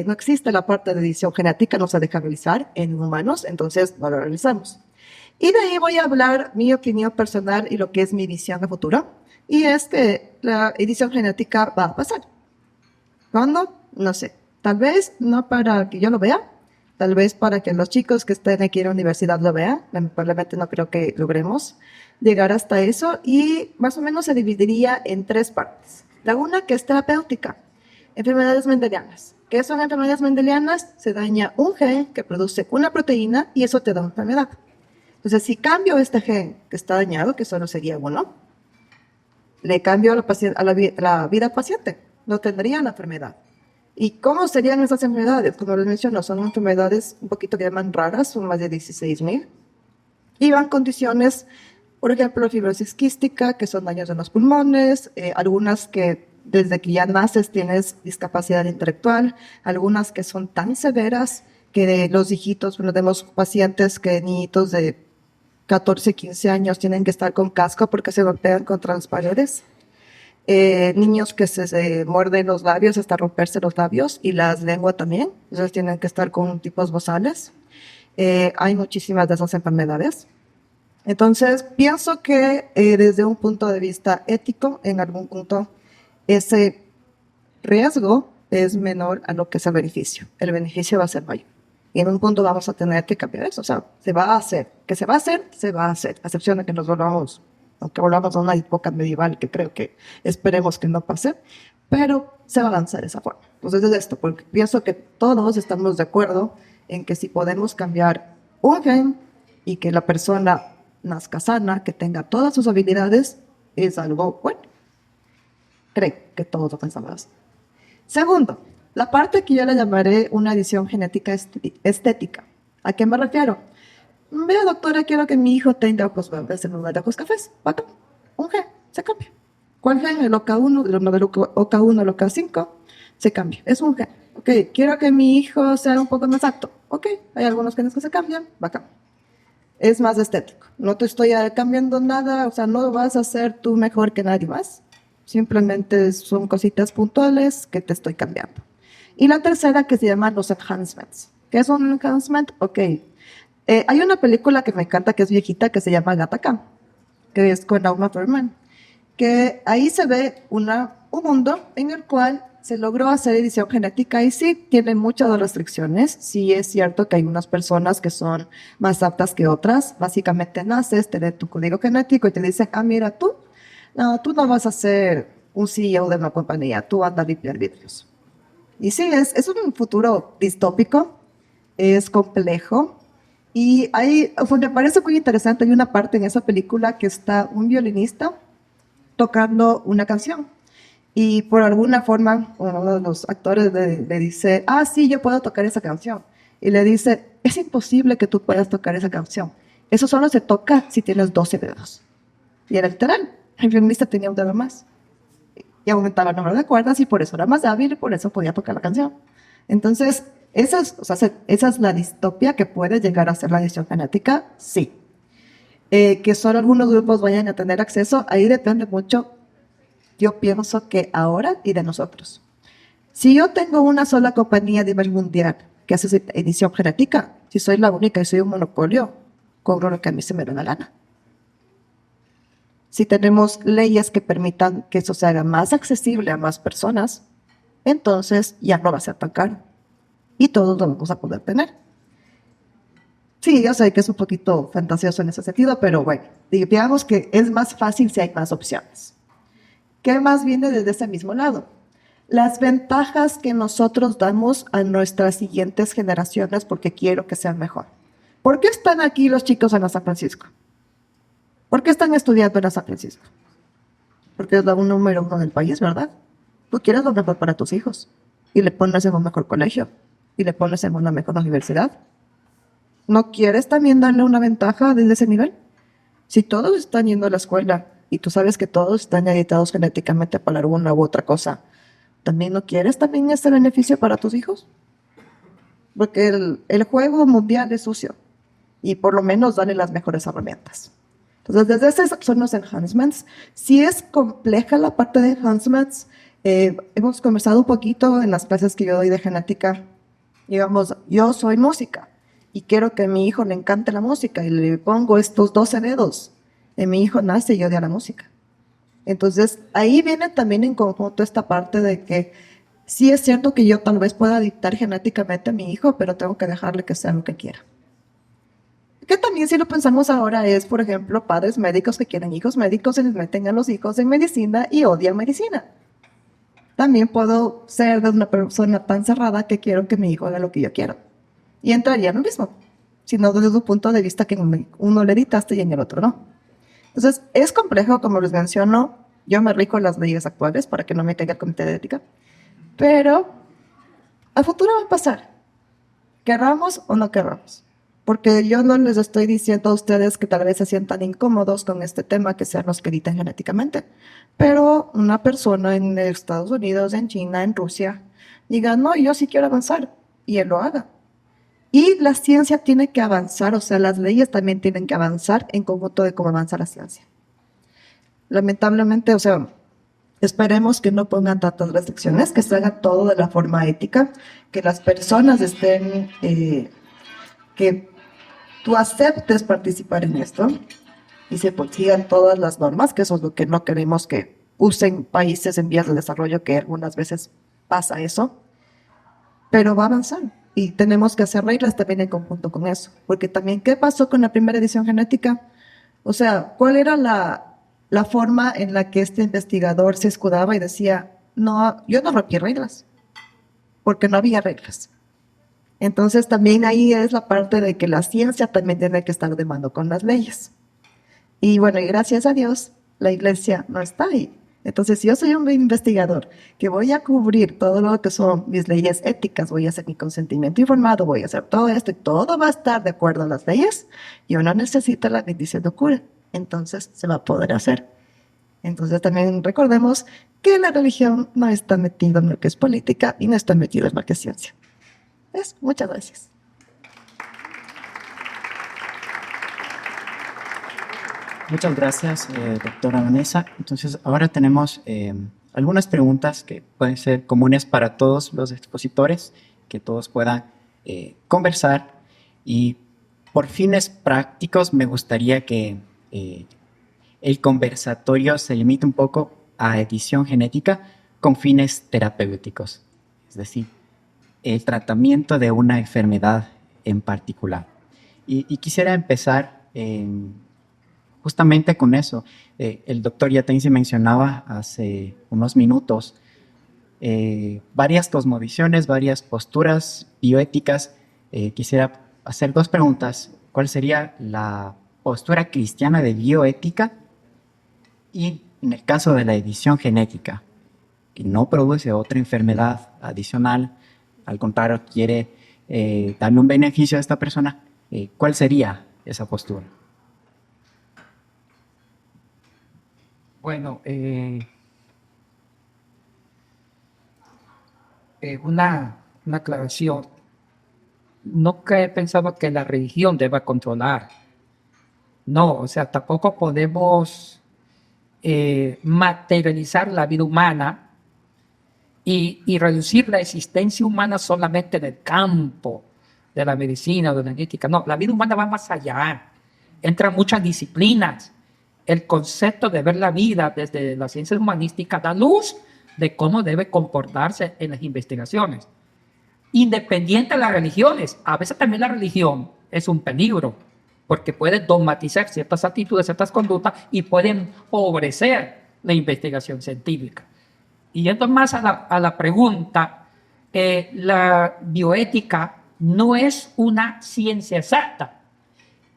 no existe la parte de edición genética, no se deja realizar en humanos, entonces no lo realizamos. Y de ahí voy a hablar mi opinión personal y lo que es mi visión de futuro. Y es que la edición genética va a pasar. ¿Cuándo? No sé. Tal vez no para que yo lo vea, tal vez para que los chicos que estén aquí en la universidad lo vean. Lamentablemente no creo que logremos llegar hasta eso. Y más o menos se dividiría en tres partes. La una que es terapéutica, enfermedades mendelianas. ¿Qué son enfermedades mendelianas? Se daña un gen que produce una proteína y eso te da una enfermedad. Entonces, si cambio este gen que está dañado, que solo sería uno, le cambio a la vida al paciente, no tendría la enfermedad. ¿Y cómo serían esas enfermedades? Como les menciono, son enfermedades un poquito que llaman raras, son más de 16.000. Y van condiciones, por ejemplo, fibrosis quística, que son daños en los pulmones, algunas que desde que ya naces tienes discapacidad intelectual, algunas que son tan severas que de los hijitos, bueno, tenemos pacientes que niñitos de 14, 15 años tienen que estar con casco porque se golpean contra las paredes. Niños que se muerden los labios hasta romperse los labios y las lenguas también, entonces tienen que estar con tipos bozales. Hay muchísimas de esas enfermedades. Entonces, pienso que desde un punto de vista ético, en algún punto, ese riesgo es menor a lo que es el beneficio. El beneficio va a ser mayor. Y en un punto vamos a tener que cambiar eso. O sea, se va a hacer. ¿Qué se va a hacer? Se va a hacer. A excepción de que nos volvamos, aunque volvamos a una época medieval, que creo que esperemos que no pase, pero se va a avanzar de esa forma. Entonces es esto, porque pienso que todos estamos de acuerdo en que si podemos cambiar un gen y que la persona nazca sana, que tenga todas sus habilidades, es algo bueno. Creo que todos lo pensamos así. Segundo, la parte que yo le llamaré una edición genética estética. ¿A qué me refiero? Vea, doctora, quiero que mi hijo tenga ojos verdes en lugar de ojos cafés. Bacán. Un gen, se cambia. ¿Cuál gen? El OK1, el OK1, el OK5, se cambia. Es un gen. Ok, quiero que mi hijo sea un poco más alto. Ok, hay algunos genes que se cambian. Bacán. Es más estético. No te estoy cambiando nada, o sea, no vas a ser tú mejor que nadie más. Simplemente son cositas puntuales que te estoy cambiando. Y la tercera que se llama los enhancements. ¿Qué es un enhancement? Ok. Hay una película que me encanta, que es viejita, que se llama Gattaca, que es con Uma Thurman, que ahí se ve un mundo en el cual se logró hacer edición genética y sí, tiene muchas restricciones. Sí es cierto que hay unas personas que son más aptas que otras. Básicamente naces, te leen tu código genético y te dicen, mira, tú no vas a ser un CEO de una compañía, tú andas a limpiar vidrios. Y sí, es un futuro distópico, es complejo. Y me parece muy interesante, hay una parte en esa película que está un violinista tocando una canción. Y por alguna forma, uno de los actores le dice, sí, yo puedo tocar esa canción. Y le dice, es imposible que tú puedas tocar esa canción. Eso solo se toca si tienes 12 dedos. Y era literal, el violinista tenía un dedo más. Y aumentaba el número de cuerdas y por eso era más hábil y por eso podía tocar la canción. Entonces, esa es la distopia que puede llegar a ser la edición genética, sí. Que solo algunos grupos vayan a tener acceso, ahí depende mucho. Yo pienso que ahora y de nosotros. Si yo tengo una sola compañía a nivel mundial que hace edición genética, si soy la única y soy un monopolio, cobro lo que a mí se me da la gana. Si tenemos leyes que permitan que eso se haga más accesible a más personas, entonces ya no va a ser tan caro y todos lo vamos a poder tener. Sí, yo sé que es un poquito fantasioso en ese sentido, pero bueno, digamos que es más fácil si hay más opciones. ¿Qué más viene desde ese mismo lado? Las ventajas que nosotros damos a nuestras siguientes generaciones porque quiero que sean mejor. ¿Por qué están aquí los chicos en la San Francisco? ¿Por qué están estudiando en la San Francisco? Porque es la número uno del país, ¿verdad? Tú quieres lo mejor para tus hijos y le pones en un mejor colegio y le pones en una mejor universidad. ¿No quieres también darle una ventaja desde ese nivel? Si todos están yendo a la escuela y tú sabes que todos están editados genéticamente para una u otra cosa, ¿también no quieres también ese beneficio para tus hijos? Porque el juego mundial es sucio y por lo menos darle las mejores herramientas. Entonces, desde esos son los enhancements. Si es compleja la parte de enhancements, hemos conversado un poquito en las clases que yo doy de genética. Digamos, yo soy música y quiero que a mi hijo le encante la música y le pongo estos 12 dedos. Y mi hijo nace y odia la música. Entonces, ahí viene también en conjunto esta parte de que sí es cierto que yo tal vez pueda dictar genéticamente a mi hijo, pero tengo que dejarle que sea lo que quiera. Que también si lo pensamos ahora es, por ejemplo, padres médicos que quieren hijos médicos y les meten a los hijos en medicina y odian medicina. También puedo ser de una persona tan cerrada que quiero que mi hijo haga lo que yo quiero. Y entraría en lo mismo, sino desde un punto de vista que en uno le editaste y en el otro no. Entonces, es complejo, como les menciono, yo me rico las leyes actuales para que no me caiga el comité de ética, pero a futuro va a pasar, querramos o no querramos. Porque yo no les estoy diciendo a ustedes que tal vez se sientan incómodos con este tema, que sean los que editan genéticamente. Pero una persona en Estados Unidos, en China, en Rusia, diga, no, yo sí quiero avanzar, y él lo haga. Y la ciencia tiene que avanzar, o sea, las leyes también tienen que avanzar en conjunto de cómo avanza la ciencia. Lamentablemente, o sea, esperemos que no pongan tantas restricciones, que se haga todo de la forma ética, que las personas estén, que tú aceptes participar en esto y se sigan todas las normas, que eso es lo que no queremos que usen países en vías de desarrollo, que algunas veces pasa eso, pero va a avanzar y tenemos que hacer reglas también en conjunto con eso, porque también, ¿qué pasó con la primera edición genética? O sea, ¿cuál era la forma en la que este investigador se escudaba y decía, no, yo no rompí reglas, porque no había reglas? Entonces también ahí es la parte de que la ciencia también tiene que estar de mano con las leyes. Y bueno, y gracias a Dios, la iglesia no está ahí. Entonces, si yo soy un investigador que voy a cubrir todo lo que son mis leyes éticas, voy a hacer mi consentimiento informado, voy a hacer todo esto y todo va a estar de acuerdo a las leyes, yo no necesito la bendición de cura. Entonces, se va a poder hacer. Entonces, también recordemos que la religión no está metida en lo que es política y no está metida en lo que es ciencia. Muchas gracias. Muchas gracias, doctora Vanessa. Entonces, ahora tenemos algunas preguntas que pueden ser comunes para todos los expositores, que todos puedan conversar. Y por fines prácticos, me gustaría que el conversatorio se limite un poco a edición genética con fines terapéuticos. Es decir, el tratamiento de una enfermedad en particular. Y quisiera empezar justamente con eso. El doctor Yatensi mencionaba hace unos minutos varias cosmovisiones, varias posturas bioéticas. Quisiera hacer dos preguntas. ¿Cuál sería la postura cristiana de bioética? Y en el caso de la edición genética, que no produce otra enfermedad adicional, al contrario, quiere darle un beneficio a esta persona, ¿cuál sería esa postura? Bueno, una aclaración. Nunca he pensado que la religión deba controlar. No, o sea, tampoco podemos materializar la vida humana y reducir la existencia humana solamente en el campo de la medicina o de la genética. No, la vida humana va más allá. Entran muchas disciplinas. El concepto de ver la vida desde la ciencia humanística da luz de cómo debe comportarse en las investigaciones. Independiente de las religiones. A veces también la religión es un peligro, porque puede dogmatizar ciertas actitudes, ciertas conductas y pueden empobrecer la investigación científica. Y yendo más a la pregunta, la bioética no es una ciencia exacta.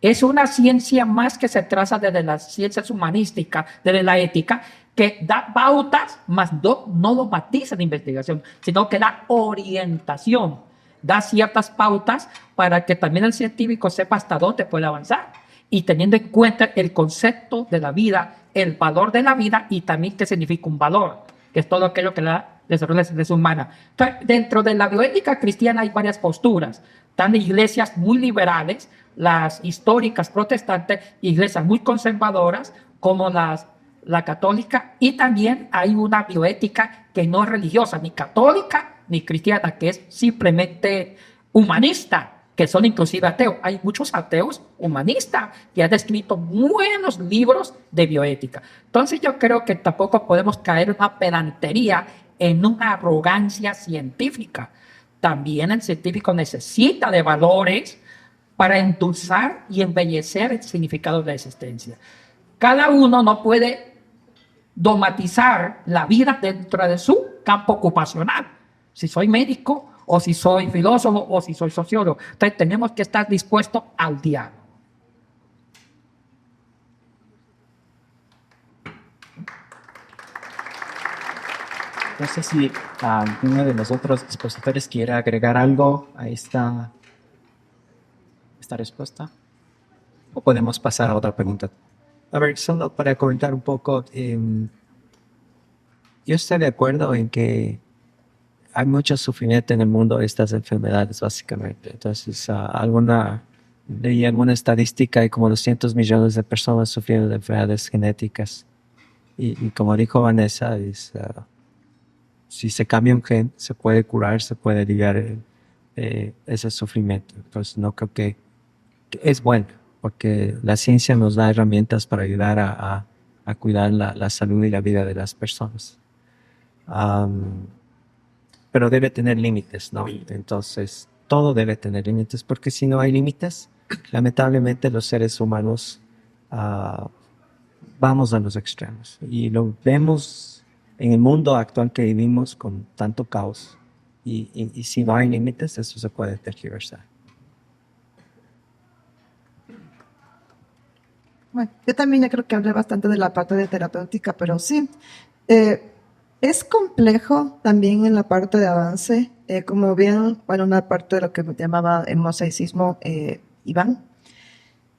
Es una ciencia más que se traza desde las ciencias humanísticas, desde la ética, que da pautas, más no dogmatiza la investigación, sino que da orientación, da ciertas pautas para que también el científico sepa hasta dónde puede avanzar. Y teniendo en cuenta el concepto de la vida, el valor de la vida y también qué significa un valor, que es todo aquello que da desarrollo de la existencia humana. Entonces, dentro de la bioética cristiana hay varias posturas. Están iglesias muy liberales, las históricas protestantes, iglesias muy conservadoras, como la católica, y también hay una bioética que no es religiosa, ni católica ni cristiana, que es simplemente humanista, que son inclusive ateos. Hay muchos ateos humanistas que han escrito buenos libros de bioética. Entonces yo creo que tampoco podemos caer en una pedantería, en una arrogancia científica. También el científico necesita de valores para endulzar y embellecer el significado de la existencia. Cada uno no puede dogmatizar la vida dentro de su campo ocupacional. Si soy médico, o si soy filósofo, o si soy sociólogo. Entonces tenemos que estar dispuestos al diálogo. No sé si alguno de los otros expositores quiere agregar algo a esta respuesta. O podemos pasar a otra pregunta. A ver, solo para comentar un poco, yo estoy de acuerdo en que hay mucho sufrimiento en el mundo de estas enfermedades, básicamente. Entonces, leí alguna estadística, hay como 200 millones de personas sufriendo de enfermedades genéticas. Y como dijo Vanessa, si se cambia un gen, se puede curar, se puede aliviar ese sufrimiento. Entonces, no creo que es bueno, porque la ciencia nos da herramientas para ayudar a cuidar la salud y la vida de las personas. Pero debe tener límites, ¿no? Entonces, todo debe tener límites, porque si no hay límites, lamentablemente los seres humanos vamos a los extremos. Y lo vemos en el mundo actual que vivimos con tanto caos. Y si no hay límites, eso se puede tergiversar. Bueno, yo también ya creo que hablé bastante de la parte de terapéutica, pero sí, es complejo también en la parte de avance, como bien, bueno, una parte de lo que me llamaba el mosaicismo, Iván.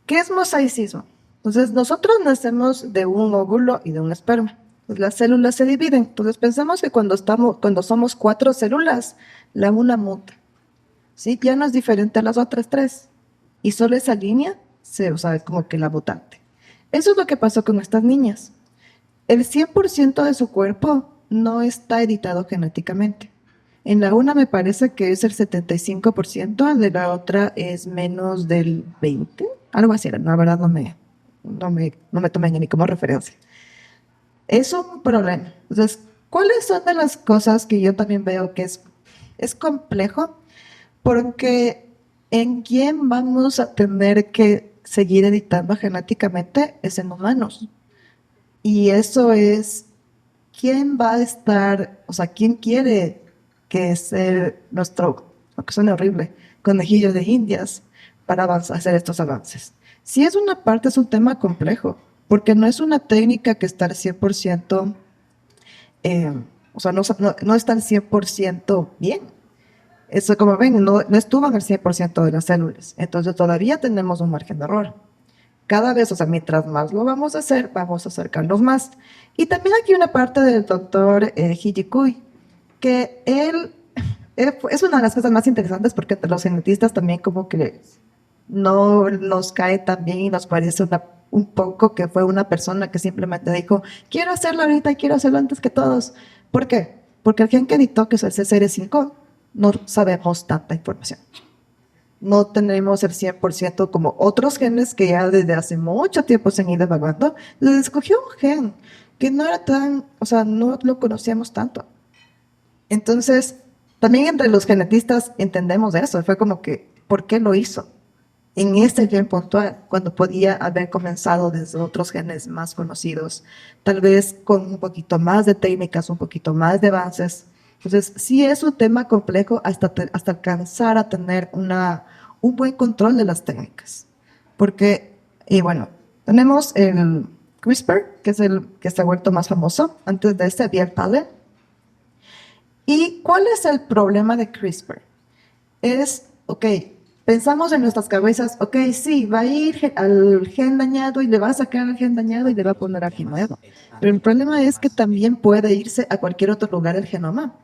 ¿Qué es mosaicismo? Entonces, nosotros nacemos de un óvulo y de un esperma. Entonces, las células se dividen. Entonces, pensamos que cuando somos 4 células, la una muta, ¿sí? Ya no es diferente a las otras 3. Y solo esa línea es como que la mutante. Eso es lo que pasó con estas niñas. El 100% de su cuerpo no está editado genéticamente. En la una me parece que es el 75%, de la otra es menos del 20%, algo así, la verdad no me tomen ni como referencia. Es un problema. Entonces, ¿cuáles son de las cosas que yo también veo que es complejo? Porque ¿en quién vamos a tener que seguir editando genéticamente? Es en humanos. Y eso es, ¿quién va a estar, quién quiere que ser nuestro, aunque suene horrible, conejillo de indias para hacer estos avances? Si es una parte, es un tema complejo, porque no es una técnica que está al 100%, no está al 100% bien. Eso, como ven, no estuvo en el 100% de las células. Entonces todavía tenemos un margen de error. Cada vez, mientras más lo vamos a hacer, vamos a acercarnos más. Y también aquí una parte del doctor Hijikui, que él es una de las cosas más interesantes porque los genetistas también como que no nos cae tan bien y nos parece un poco que fue una persona que simplemente dijo, quiero hacerlo ahorita y quiero hacerlo antes que todos. ¿Por qué? Porque el gen que editó, que es el CCR5, no sabemos tanta información. No tenemos el 100% como otros genes que ya desde hace mucho tiempo se han ido evaluando. Les escogió un gen que no era no lo conocíamos tanto. Entonces, también entre los genetistas entendemos eso. Fue como que, ¿por qué lo hizo? en este gen puntual, cuando podía haber comenzado desde otros genes más conocidos, tal vez con un poquito más de técnicas, un poquito más de avances. Entonces, sí es un tema complejo hasta alcanzar a tener un buen control de las técnicas. Porque, y bueno, tenemos el CRISPR, que es el que se ha vuelto más famoso. Antes de este había el PALE. ¿Y cuál es el problema de CRISPR? Es, ok, pensamos en nuestras cabezas, ok, sí, va a ir al gen dañado y le va a sacar al gen dañado y le va a poner al gen nuevo. Pero el problema es que también puede irse a cualquier otro lugar el genoma.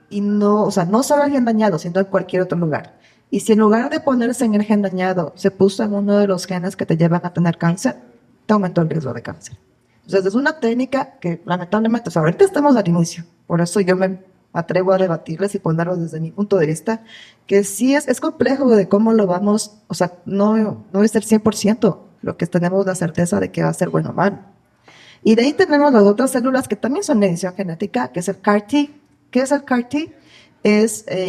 Y no, o sea, no solo al gen dañado, sino a cualquier otro lugar. Y si en lugar de ponerse en el gen dañado, se puso en uno de los genes que te llevan a tener cáncer, te aumentó el riesgo de cáncer. Entonces, es una técnica que lamentablemente, o sea, ahorita estamos al inicio, por eso yo me atrevo a debatirles y ponerlo desde mi punto de vista, que sí es complejo de cómo lo vamos, o sea, no es el 100% lo que tenemos la certeza de que va a ser bueno o malo. Y de ahí tenemos las otras células que también son de edición genética, que es el CAR-T. ¿Qué es el CAR-T?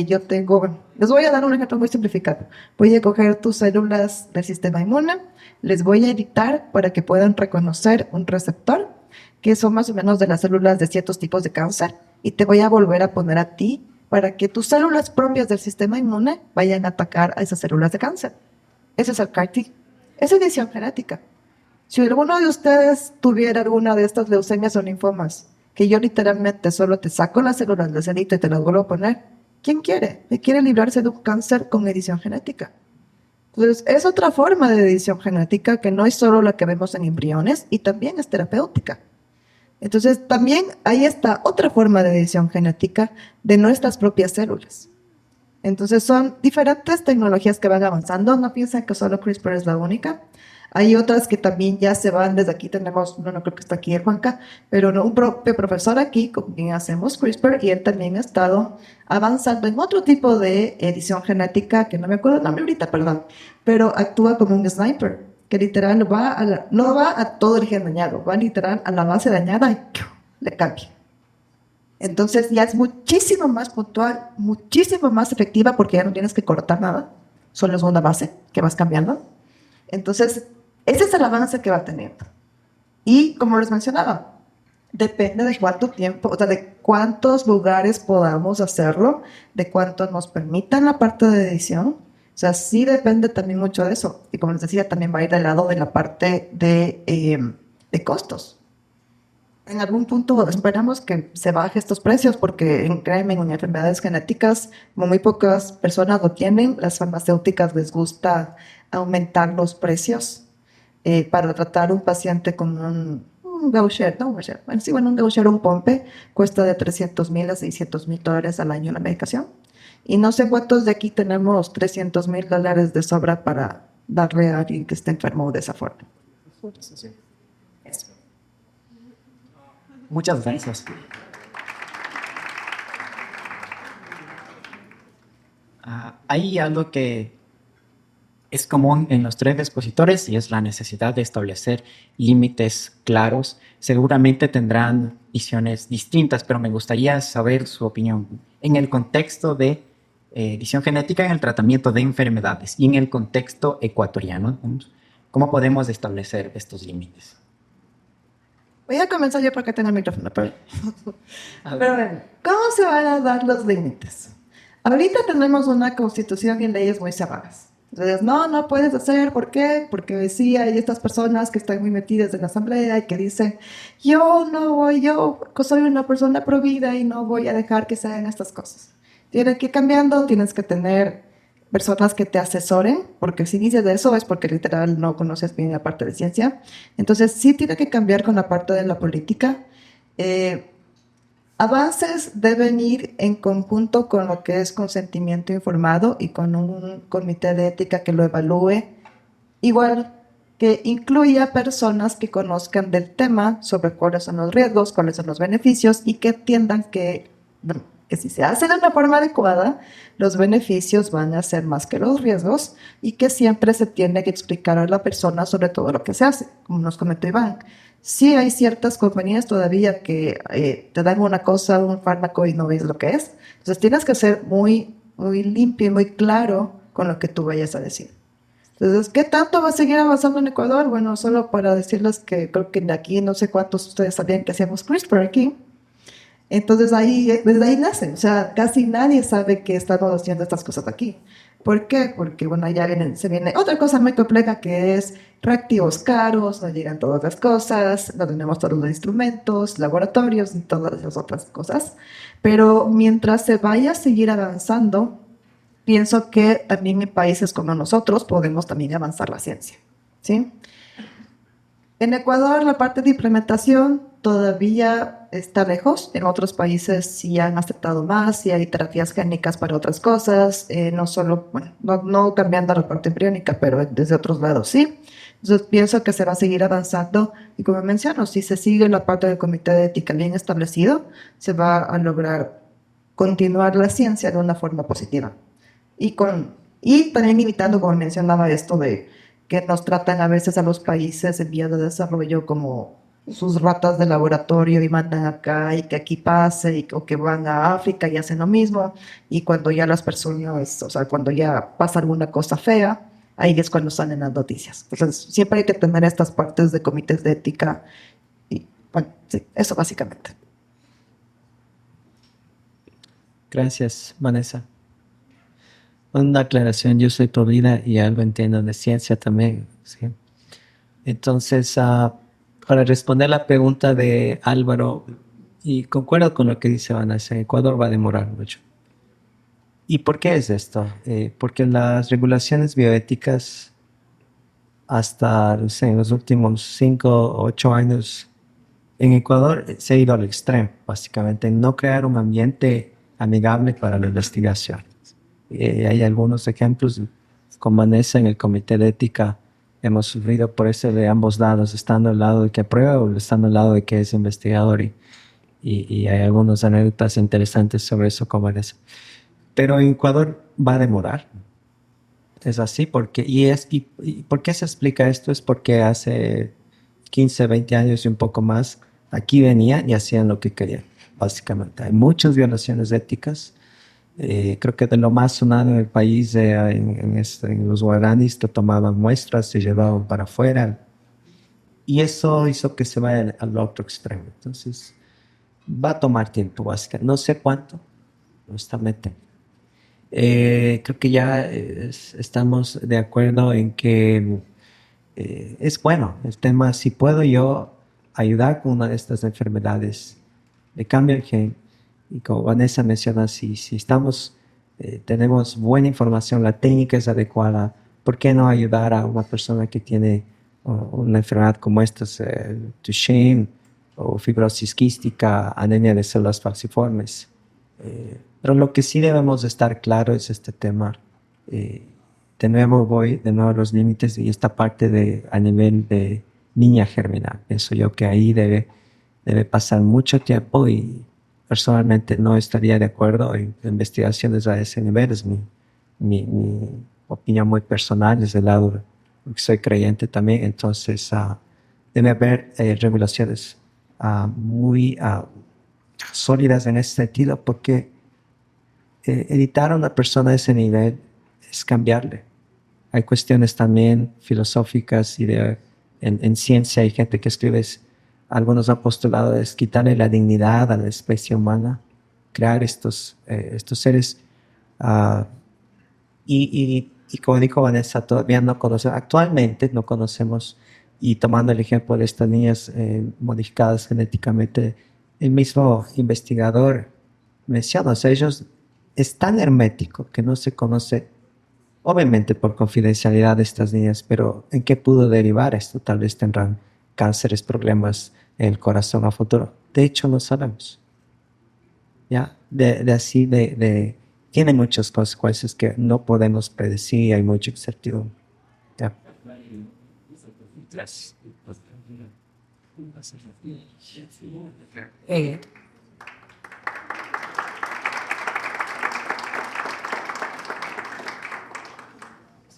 Yo tengo, les voy a dar un ejemplo muy simplificado. Voy a coger tus células del sistema inmune, les voy a editar para que puedan reconocer un receptor, que son más o menos de las células de ciertos tipos de cáncer, y te voy a volver a poner a ti para que tus células propias del sistema inmune vayan a atacar a esas células de cáncer. Ese es el CAR-T. Es edición genética. Si alguno de ustedes tuviera alguna de estas leucemias o linfomas, que yo literalmente solo te saco las células, las edito y te las vuelvo a poner, ¿quién quiere? ¿Me quiere librarse de un cáncer con edición genética? Entonces, es otra forma de edición genética que no es solo la que vemos en embriones y también es terapéutica. Entonces, también ahí está otra forma de edición genética de nuestras propias células. Entonces, son diferentes tecnologías que van avanzando. No piensen que solo CRISPR es la única. Hay otras que también ya se van, desde aquí tenemos, no creo que está aquí Juanca, pero un propio profesor aquí con quien hacemos CRISPR y él también ha estado avanzando en otro tipo de edición genética, que no me acuerdo el nombre ahorita, perdón, pero actúa como un sniper, que literal no va a todo el gen dañado, va literal a la base dañada y le cambia. Entonces ya es muchísimo más puntual, muchísimo más efectiva porque ya no tienes que cortar nada, solo es una base que vas cambiando. Entonces, ese es el avance que va teniendo. Y como les mencionaba, depende de cuánto tiempo, o sea, de cuántos lugares podamos hacerlo, de cuánto nos permitan la parte de edición. O sea, sí depende también mucho de eso. Y como les decía, también va a ir del lado de la parte de costos. En algún punto esperamos que se baje estos precios porque, créanme, en enfermedades genéticas, como muy pocas personas lo tienen, las farmacéuticas les gusta aumentar los precios para tratar un paciente con un Gaucher, no Gaucher, bueno, sí, bueno, un Gaucher, un Pompe, cuesta de $300,000 a $600,000 al año la medicación. Y no sé cuántos de aquí tenemos $300,000 de sobra para darle a alguien que esté enfermo de esa forma. Eso. Muchas gracias. Hay algo que es común en los tres expositores y es la necesidad de establecer límites claros. Seguramente tendrán visiones distintas, pero me gustaría saber su opinión en el contexto de edición genética en el tratamiento de enfermedades y en el contexto ecuatoriano. ¿Cómo podemos establecer estos límites? Voy a comenzar yo porque tengo el micrófono, pero bueno, ¿cómo se van a dar los límites? Ahorita tenemos una constitución y leyes muy cerradas. Entonces, no puedes hacer, ¿por qué? Porque sí hay estas personas que están muy metidas en la asamblea y que dicen, yo soy una persona pro vida y no voy a dejar que se hagan estas cosas. Tienes que ir cambiando, tienes que tener personas que te asesoren, porque si dices de eso es porque literal no conoces bien la parte de ciencia. Entonces sí tiene que cambiar con la parte de la política. Avances deben ir en conjunto con lo que es consentimiento informado y con un comité de ética que lo evalúe. Igual que incluya personas que conozcan del tema sobre cuáles son los riesgos, cuáles son los beneficios y que entiendan que si se hace de una forma adecuada, los beneficios van a ser más que los riesgos y que siempre se tiene que explicar a la persona sobre todo lo que se hace, como nos comentó Iván. Sí hay ciertas compañías todavía que te dan una cosa, un fármaco y no ves lo que es. Entonces tienes que ser muy, muy limpio y muy claro con lo que tú vayas a decir. Entonces, ¿qué tanto va a seguir avanzando en Ecuador? Bueno, solo para decirles que creo que de aquí no sé cuántos de ustedes sabían que hacíamos CRISPR aquí. Entonces ahí, desde ahí nace, o sea, casi nadie sabe que estamos haciendo estas cosas aquí. ¿Por qué? Porque, bueno, ya se viene otra cosa muy compleja que es reactivos caros, no llegan todas las cosas, no tenemos todos los instrumentos, laboratorios y todas esas otras cosas. Pero mientras se vaya a seguir avanzando, pienso que también en países como nosotros podemos también avanzar la ciencia, ¿sí? En Ecuador la parte de implementación todavía está lejos. En otros países sí han aceptado más, sí hay terapias génicas para otras cosas, no solo, bueno, no cambiando la parte embriónica, pero desde otros lados sí. Entonces pienso que se va a seguir avanzando y como menciono, si se sigue la parte del comité de ética bien establecido, se va a lograr continuar la ciencia de una forma positiva. Y también evitando, como mencionaba, esto de que nos tratan a veces a los países en vías de desarrollo como sus ratas de laboratorio y mandan acá y que aquí pase, o que van a África y hacen lo mismo, y cuando ya las personas, o sea, cuando ya pasa alguna cosa fea, ahí es cuando salen las noticias. Entonces, siempre hay que tener estas partes de comités de ética y, bueno, sí, eso básicamente. Gracias, Vanessa. Una aclaración, yo soy Provida y algo entiendo de ciencia también, ¿sí? Entonces, para responder la pregunta de Álvaro, y concuerdo con lo que dice Vanessa, Ecuador va a demorar mucho. ¿Y por qué es esto? Porque las regulaciones bioéticas hasta, no sé, en los últimos 5 o 8 años en Ecuador se ha ido al extremo, básicamente, en no crear un ambiente amigable para la investigación. Hay algunos ejemplos, con Vanessa en el comité de ética hemos sufrido por eso de ambos lados, estando al lado de que aprueba o estando al lado de que es investigador y hay algunas anécdotas interesantes sobre eso con Vanessa. Pero en Ecuador va a demorar. Es así, y ¿por qué se explica esto? Es porque hace 15, 20 años y un poco más, aquí venían y hacían lo que querían, básicamente. Hay muchas violaciones éticas. Creo que de lo más sonado en el país, en los guaraníes, que tomaban muestras, se llevaban para afuera. Y eso hizo que se vaya al otro extremo. Entonces, va a tomar tiempo, básicamente. No sé cuánto, honestamente. Creo que ya estamos de acuerdo en que es bueno el tema. Si puedo yo ayudar con una de estas enfermedades de cambio de gen, y como Vanessa menciona, si tenemos buena información, la técnica es adecuada, ¿por qué no ayudar a una persona que tiene una enfermedad como esta, Duchenne o fibrosis quística, anemia de células falciformes? Pero lo que sí debemos estar claro es este tema. De nuevo voy a los límites y esta parte a nivel de niña germinal. Pienso yo que ahí debe pasar mucho tiempo y personalmente no estaría de acuerdo en investigaciones a ese nivel. Es mi opinión muy personal desde el lado que soy creyente también. Entonces debe haber regulaciones muy sólidas en ese sentido, porque editar a una persona a ese nivel es cambiarle. Hay cuestiones también filosóficas y en ciencia hay gente que escribe, algunos han postulado, es quitarle la dignidad a la especie humana, crear estos seres. Y como dijo Vanessa, todavía no conocemos, actualmente no conocemos, y tomando el ejemplo de estas niñas modificadas genéticamente, el mismo investigador menciona, o sea, ellos es tan hermético que no se conoce, obviamente por confidencialidad de estas niñas, pero ¿en qué pudo derivar esto? Tal vez tendrán cánceres, problemas en el corazón a futuro. De hecho, no sabemos. ¿Ya? Tiene muchas consecuencias que no podemos predecir, hay mucha incertidumbre. ¿Ya?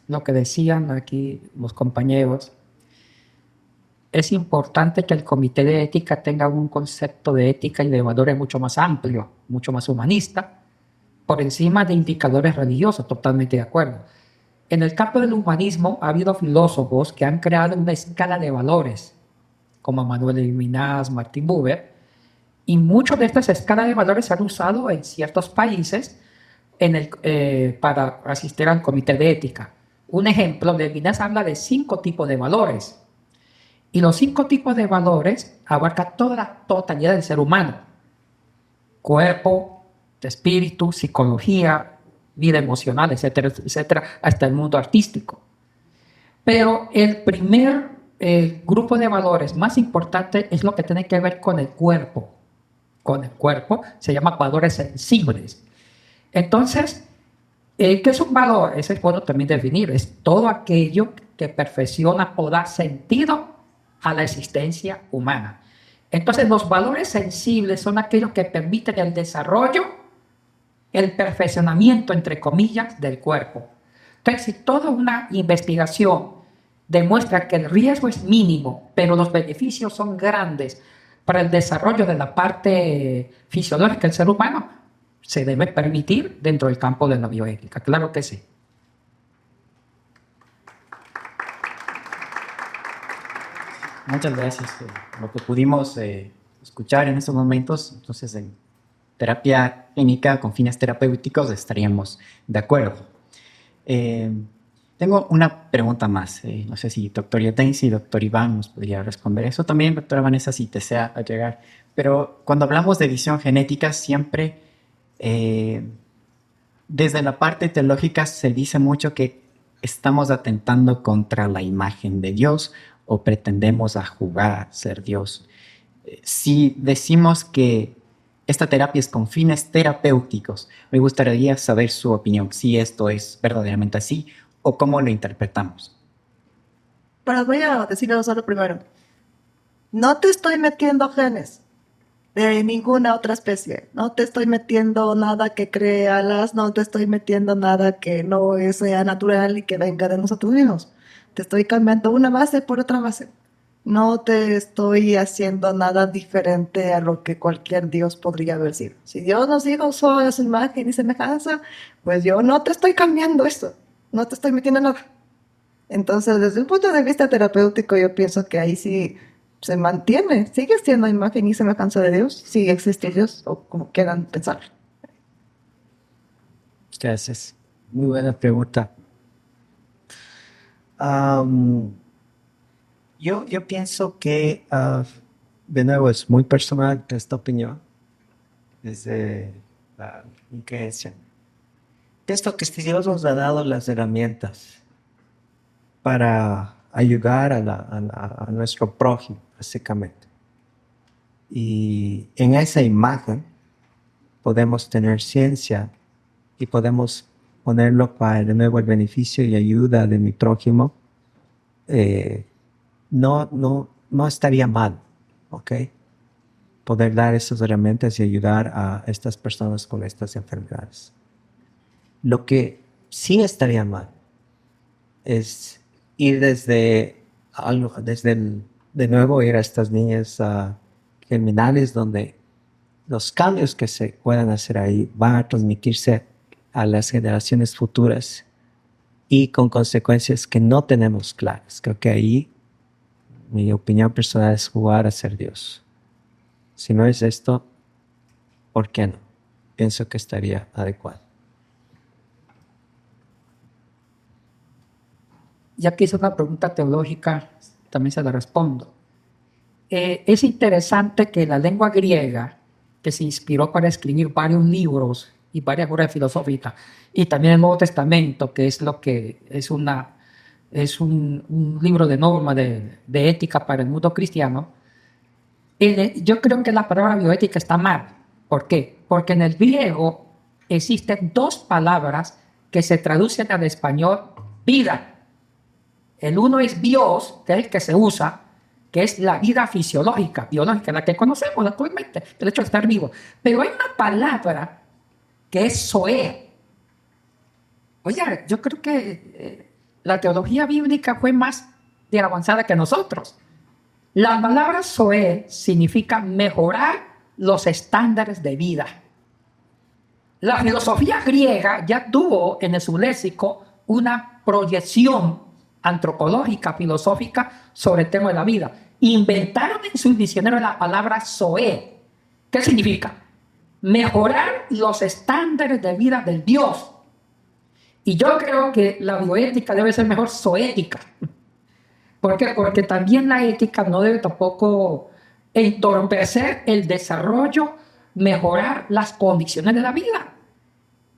Lo que decían aquí los compañeros, es importante que el comité de ética tenga un concepto de ética y de valores mucho más amplio, mucho más humanista, por encima de indicadores religiosos, totalmente de acuerdo. En el campo del humanismo ha habido filósofos que han creado una escala de valores, como Manuel Levinas, Martin Buber, y muchas de estas escalas de valores se han usado en ciertos países para asistir al comité de ética. Un ejemplo, Levinas habla de 5 tipos de valores. Y los 5 tipos de valores abarcan toda la totalidad del ser humano. Cuerpo, espíritu, psicología, vida emocional, etcétera, etcétera, hasta el mundo artístico. Pero el primer grupo de valores más importante es lo que tiene que ver con el cuerpo. Con el cuerpo se llama valores sensibles. Entonces, ¿qué es un valor? Ese es bueno también definir. Es todo aquello que perfecciona o da sentido a la existencia humana. Entonces, los valores sensibles son aquellos que permiten el desarrollo, el perfeccionamiento, entre comillas, del cuerpo. Entonces, si toda una investigación demuestra que el riesgo es mínimo, pero los beneficios son grandes para el desarrollo de la parte fisiológica del ser humano, se debe permitir dentro del campo de la bioética. Claro que sí. Muchas gracias por lo que pudimos escuchar en estos momentos. Entonces, en terapia clínica con fines terapéuticos estaríamos de acuerdo. Tengo una pregunta más. No sé si doctor Yatensi y doctor Iván nos podría responder eso. También, doctora Vanessa, si desea llegar. Pero cuando hablamos de visión genética, siempre desde la parte teológica se dice mucho que estamos atentando contra la imagen de Dios o pretendemos a jugar a ser Dios. Si decimos que esta terapia es con fines terapéuticos, me gustaría saber su opinión, si esto es verdaderamente así o cómo lo interpretamos. Pero voy a decirlo solo primero. No te estoy metiendo genes de ninguna otra especie. No te estoy metiendo nada que cree alas, no te estoy metiendo nada que no sea natural y que venga de nosotros mismos. Te estoy cambiando una base por otra base. No te estoy haciendo nada diferente a lo que cualquier Dios podría haber sido. Si Dios nos hizo a su imagen y semejanza, pues yo no te estoy cambiando eso. No te estoy metiendo nada. Entonces, desde un punto de vista terapéutico, yo pienso que ahí sí se mantiene, sigue siendo imagen y semejanza de Dios, sigue existe Dios, o como quieran pensar. Gracias. Muy buena pregunta. Yo pienso que, de nuevo, es muy personal esta opinión, desde la mi creencia. Pienso que si Dios nos ha dado las herramientas para ayudar a nuestro prójimo, básicamente. Y en esa imagen podemos tener ciencia y podemos ponerlo para, de nuevo, el beneficio y ayuda de mi prójimo. No estaría mal, ¿ok? Poder dar esas herramientas y ayudar a estas personas con estas enfermedades. Lo que sí estaría mal es ir de nuevo ir a estas líneas germinales donde los cambios que se puedan hacer ahí van a transmitirse a las generaciones futuras y con consecuencias que no tenemos claras. Creo que ahí mi opinión personal es jugar a ser Dios. Si no es esto, ¿por qué no? Pienso que estaría adecuado. Ya que hice una pregunta teológica, también se la respondo. Es interesante que la lengua griega, que se inspiró para escribir varios libros y varias obras filosóficas, y también el Nuevo Testamento, que es lo que es un libro de norma de ética para el mundo cristiano, yo creo que la palabra bioética está mal. ¿Por qué? Porque en el griego existen 2 palabras que se traducen al español vida. El uno es bios, que es el que se usa, que es la vida fisiológica, biológica, la que conocemos actualmente, el hecho de estar vivo. Pero hay una palabra que es zoé. Oye, yo creo que la teología bíblica fue más de avanzada que nosotros. La palabra zoé significa mejorar los estándares de vida. La filosofía griega ya tuvo en su léxico una proyección antropológica, filosófica sobre el tema de la vida. Inventaron en su diccionario la palabra zoe. ¿Qué significa? Mejorar los estándares de vida del Dios. Y yo creo que la bioética debe ser mejor zoética. ¿Por qué? Porque también la ética no debe tampoco entorpecer el desarrollo, mejorar las condiciones de la vida.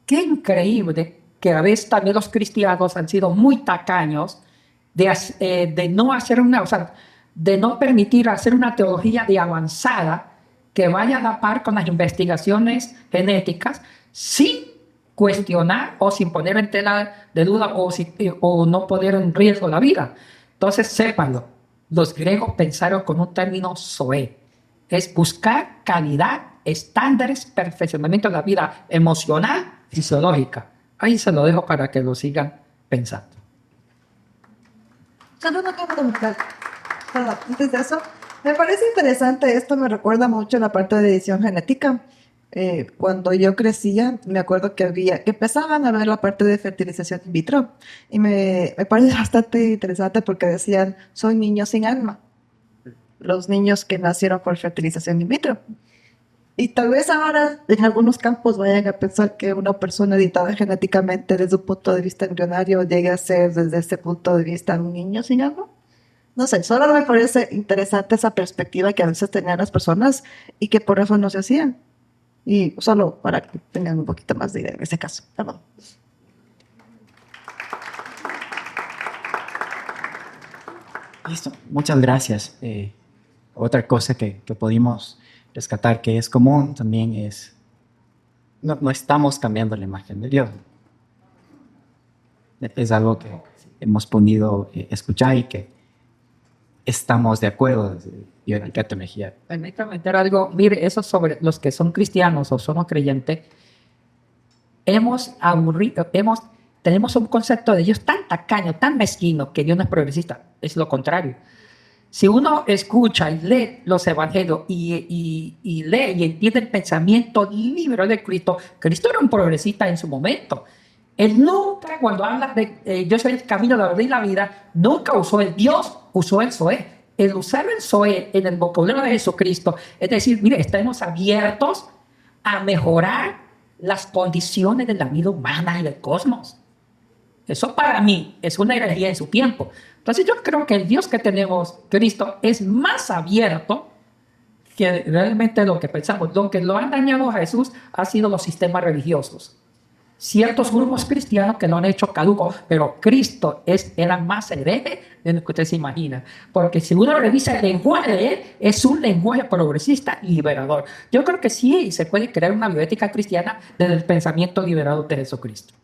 Qué increíble que a veces también los cristianos han sido muy tacaños de no hacer una, o sea, de no permitir hacer una teología de avanzada que vaya a la par con las investigaciones genéticas sin cuestionar o sin poner en tela de duda o no poner en riesgo la vida. Entonces, sépanlo, los griegos pensaron con un término zoe, es buscar calidad, estándares, perfeccionamiento de la vida emocional y fisiológica. Ahí se lo dejo para que lo sigan pensando. Solo una cosa comentar. Perdón, antes de eso, me parece interesante esto, me recuerda mucho la parte de edición genética. Cuando yo crecía, me acuerdo que empezaban a ver la parte de fertilización in vitro y me parece bastante interesante porque decían, son niños sin alma, los niños que nacieron por fertilización in vitro. Y tal vez ahora en algunos campos vayan a pensar que una persona editada genéticamente desde un punto de vista embrionario llegue a ser desde ese punto de vista un niño sin alma. No sé, solo me parece interesante esa perspectiva que a veces tenían las personas y que por eso no se hacían. Y solo para que tengan un poquito más de idea en ese caso. Perdón. Listo, muchas gracias. Otra cosa que pudimos rescatar que es común también es, no estamos cambiando la imagen de Dios. Es algo que hemos podido escuchar y que estamos de acuerdo desde Bioética Teología. Permítame comentar algo. Mire, eso sobre los que son cristianos o somos creyentes, tenemos un concepto de Dios tan tacaño, tan mezquino, que Dios no es progresista. Es lo contrario. Si uno escucha y lee los evangelios y lee y entiende el pensamiento libre de Cristo, Cristo era un progresista en su momento. Él nunca, cuando habla de yo soy el camino, la verdad y la vida, nunca usó el Dios, usó el Zoé. El usar el Zoé en el vocabulario de Jesucristo es decir, mire, estamos abiertos a mejorar las condiciones de la vida humana y del cosmos. Eso para mí es una herejía en su tiempo. Entonces yo creo que el Dios que tenemos, Cristo, es más abierto que realmente lo que pensamos. Lo que lo han dañado a Jesús ha sido los sistemas religiosos. Ciertos grupos cristianos que lo han hecho caduco, pero Cristo era más hereje de lo que usted se imagina. Porque si uno revisa el lenguaje de él, es un lenguaje progresista y liberador. Yo creo que sí se puede crear una bioética cristiana desde el pensamiento liberador de Jesucristo.